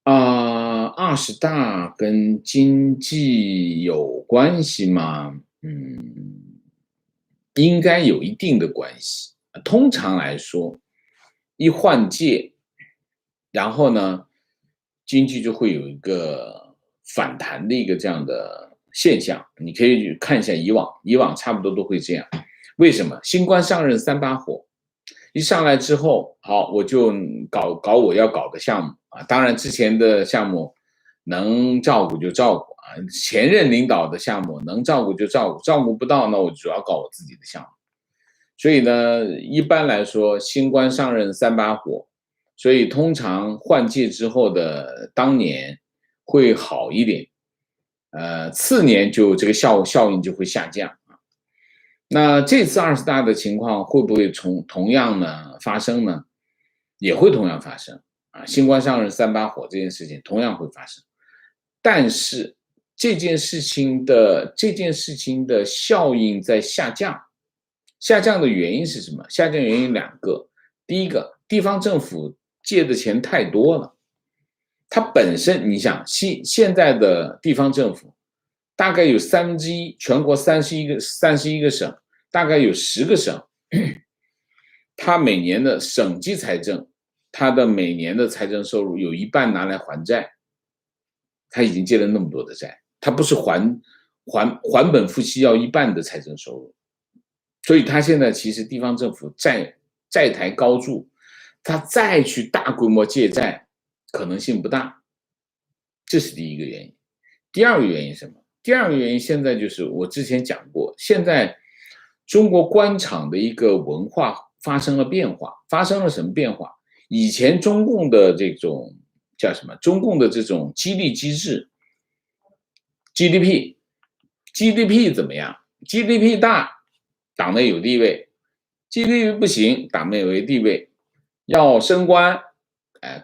？20大跟经济有关系吗？应该有一定的关系。通常来说，一换届，然后呢，经济就会有一个反弹的一个这样的现象。你可以看一下以往差不多都会这样。为什么？新官上任三把火，一上来之后，好，我就搞我要搞的项目啊。当然之前的项目能照顾就照顾啊，前任领导的项目能照顾就照顾，照顾不到那我主要搞我自己的项目。所以呢，一般来说，新官上任三把火，所以通常换届之后的当年会好一点，次年就这个效应就会下降啊。那这次20大的情况会不会同样呢发生呢？也会同样发生啊，新官上任三把火这件事情同样会发生，但是这件事情的效应在下降。下降的原因是什么？下降原因两个，第一个，地方政府借的钱太多了，它本身你想现在的地方政府大概有1/3，全国31个省，大概有10个省，它每年的省级财政，它的每年的财政收入有一半拿来还债，它已经借了那么多的债，它不是还本付息要一半的财政收入。所以他现在其实地方政府债台高筑，他再去大规模借债可能性不大，这是第一个原因。第二个原因是什么？第二个原因现在就是我之前讲过，现在中国官场的一个文化发生了变化。发生了什么变化？以前中共的这种叫什么？中共的这种激励机制 ，GDP 怎么样 ？GDP 大，党内有地位；GDP 不行，党内没地位。要升官，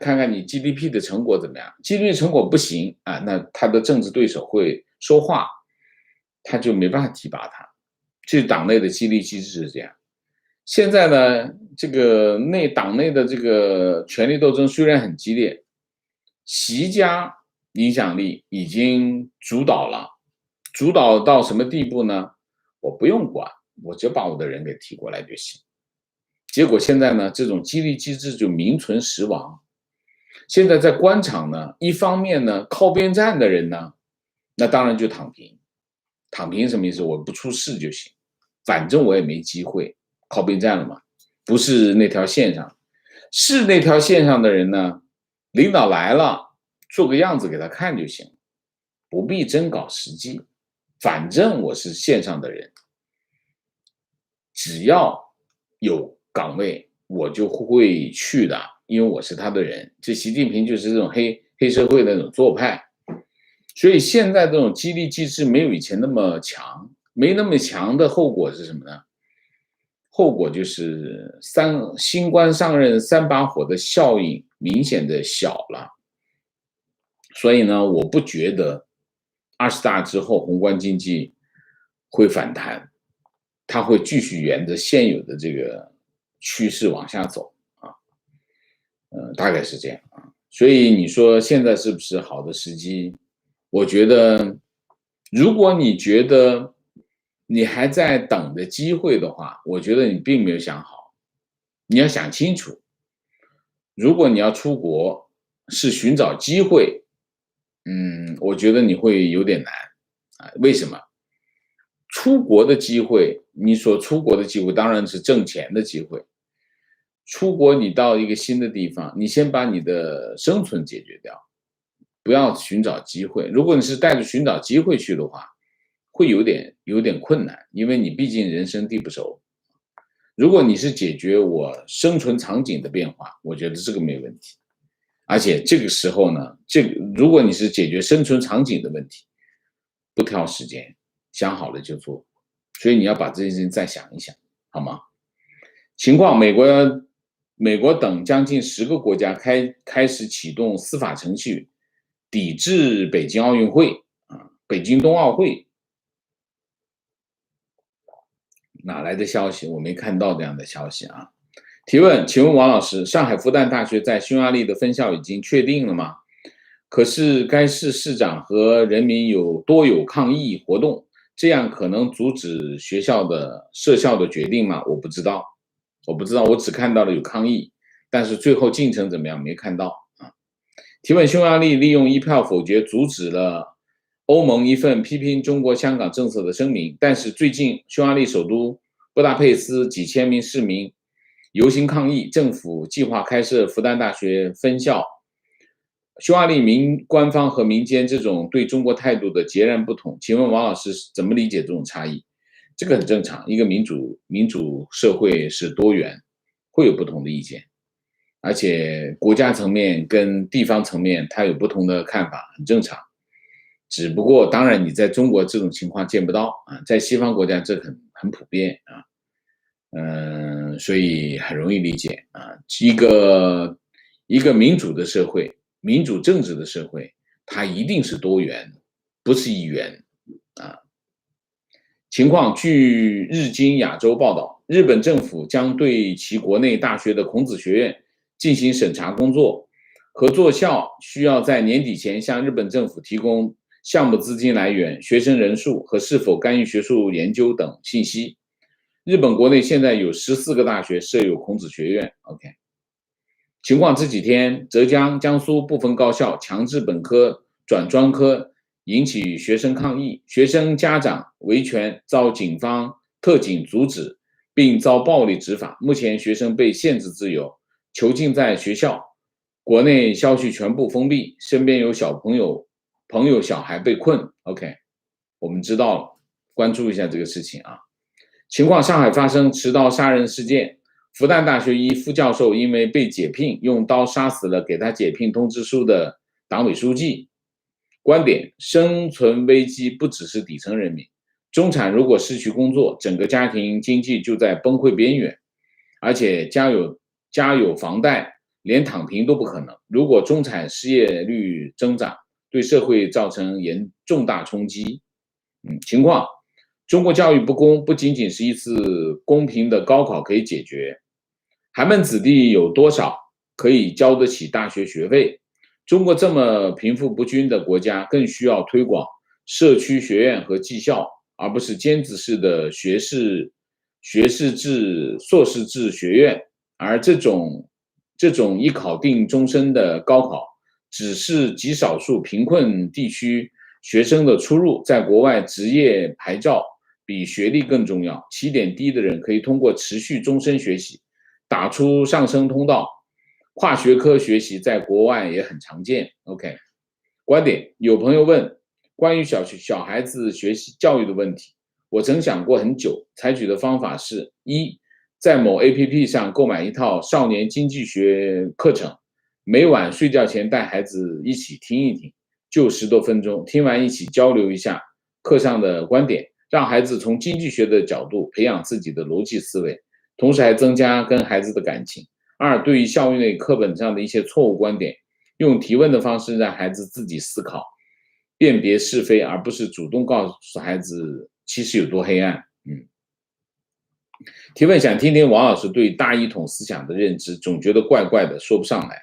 看看你 GDP 的成果怎么样。GDP 成果不行啊，那他的政治对手会说话，他就没办法提拔他。这党内的激励机制是这样。现在呢，这个党内的这个权力斗争虽然很激烈，习家影响力已经主导了，主导到什么地步呢？我不用管。我就把我的人给提过来就行。结果现在呢，这种激励机制就名存实亡。现在在官场呢，一方面呢，靠边站的人呢，那当然就躺平。躺平什么意思？我不出事就行，反正我也没机会，靠边站了嘛，不是那条线上。是那条线上的人呢，领导来了，做个样子给他看就行。不必真搞实际，反正我是线上的人，只要有岗位我就会去的，因为我是他的人。这习近平就是这种黑社会的那种做派，所以现在这种激励机制没有以前那么强，没那么强的后果是什么呢？后果就是新官上任3把火的效应明显的小了。所以呢，我不觉得20大之后宏观经济会反弹，它会继续沿着现有的这个趋势往下走啊，大概是这样啊。所以你说现在是不是好的时机？我觉得，如果你觉得你还在等着机会的话，我觉得你并没有想好，你要想清楚。如果你要出国是寻找机会，我觉得你会有点难啊。为什么？出国的机会，你所出国的机会当然是挣钱的机会。出国你到一个新的地方，你先把你的生存解决掉，不要寻找机会。如果你是带着寻找机会去的话，会有点困难，因为你毕竟人生地不熟。如果你是解决我生存场景的变化，我觉得这个没问题。而且这个时候呢，如果你是解决生存场景的问题，不挑时间，想好了就做。所以你要把这件事情再想一想，好吗？情况，美国等将近10个国家开始启动司法程序，抵制北京奥运会啊，北京冬奥会。哪来的消息？我没看到这样的消息啊。提问，请问王老师，上海复旦大学在匈牙利的分校已经确定了吗？可是该市市长和人民多有抗议活动，这样可能阻止设校的决定吗？我不知道，我只看到了有抗议，但是最后进程怎么样没看到啊。提问，匈牙利利用1票否决阻止了欧盟一份批评中国香港政策的声明，但是最近匈牙利首都布达佩斯几千名市民游行抗议，政府计划开设复旦大学分校。匈牙利官方和民间这种对中国态度的截然不同，请问王老师怎么理解这种差异？这个很正常，一个民主社会是多元，会有不同的意见，而且国家层面跟地方层面它有不同的看法，很正常。只不过当然你在中国这种情况见不到啊，在西方国家这很普遍啊。所以很容易理解啊。一个民主的社会，民主政治的社会，它一定是多元，不是一元啊。情况，据日经亚洲报道，日本政府将对其国内大学的孔子学院进行审查工作，合作校需要在年底前向日本政府提供项目资金来源、学生人数和是否干预学术研究等信息。日本国内现在有14个大学设有孔子学院。OK， 情况，这几天浙江、江苏部分高校强制本科转专科，引起学生抗议，学生家长维权遭警方特警阻止，并遭暴力执法。目前学生被限制自由，囚禁在学校，国内消息全部封闭，身边有朋友小孩被困。OK， 我们知道了，关注一下这个事情啊。情况，上海发生持刀杀人事件，复旦大学一副教授因为被解聘，用刀杀死了给他解聘通知书的党委书记。观点，生存危机不只是底层人民，中产如果失去工作，整个家庭经济就在崩溃边缘，而且家有房贷，连躺平都不可能。如果中产失业率增长，对社会造成重大冲击。情况，中国教育不公不仅仅是一次公平的高考可以解决，寒门子弟有多少可以交得起大学学费？中国这么贫富不均的国家，更需要推广社区学院和技校，而不是尖子式的学士制、硕士制学院。而这种一考定终身的高考，只是极少数贫困地区学生的出路。在国外，职业牌照比学历更重要，起点低的人可以通过持续终身学习打出上升通道。跨学科学习在国外也很常见。OK， 观点，有朋友问，关于小孩子学习教育的问题，我曾想过很久，采取的方法是：一，在某 APP 上购买一套少年经济学课程，每晚睡觉前带孩子一起听一听，就10多分钟，听完一起交流一下课上的观点，让孩子从经济学的角度培养自己的逻辑思维，同时还增加跟孩子的感情。二，对于教育类课本上的一些错误观点，用提问的方式让孩子自己思考，辨别是非，而不是主动告诉孩子其实有多黑暗。提问想听听王老师对大一统思想的认知，总觉得怪怪的，说不上来。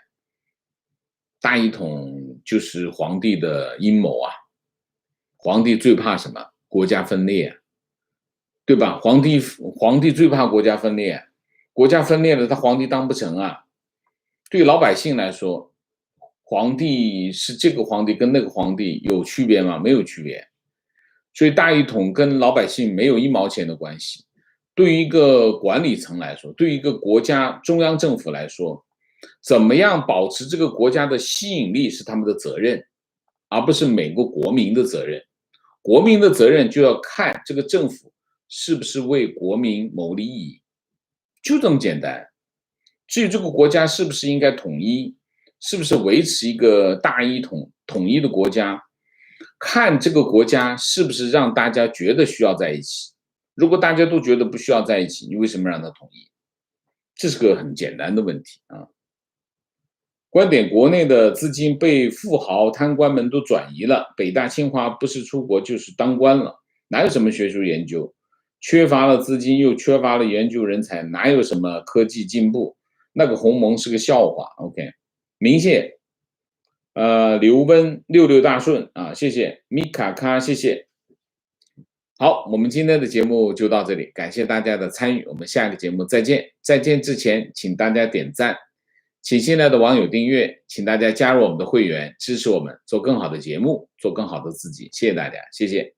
大一统就是皇帝的阴谋啊！皇帝最怕什么？国家分裂，对吧？皇帝最怕国家分裂，国家分裂了，他皇帝当不成啊。对老百姓来说，皇帝是这个皇帝跟那个皇帝有区别吗？没有区别。所以大一统跟老百姓没有1毛钱的关系。对于一个管理层来说，对于一个国家中央政府来说，怎么样保持这个国家的吸引力是他们的责任，而不是每个国民的责任。国民的责任就要看这个政府是不是为国民谋利益，就这么简单。至于这个国家是不是应该统一，是不是维持一个大一统一的国家，看这个国家是不是让大家觉得需要在一起。如果大家都觉得不需要在一起，你为什么让它统一？这是个很简单的问题啊。观点：国内的资金被富豪贪官们都转移了，北大清华不是出国就是当官了，哪有什么学术研究？缺乏了资金又缺乏了研究人才，哪有什么科技进步？那个鸿蒙是个笑话。 OK， 明谢刘温66大顺啊，谢谢米卡卡，谢谢。好，我们今天的节目就到这里，感谢大家的参与，我们下个节目再见。再见之前，请大家点赞，请新来的网友订阅，请大家加入我们的会员，支持我们做更好的节目，做更好的自己。谢谢大家，谢谢。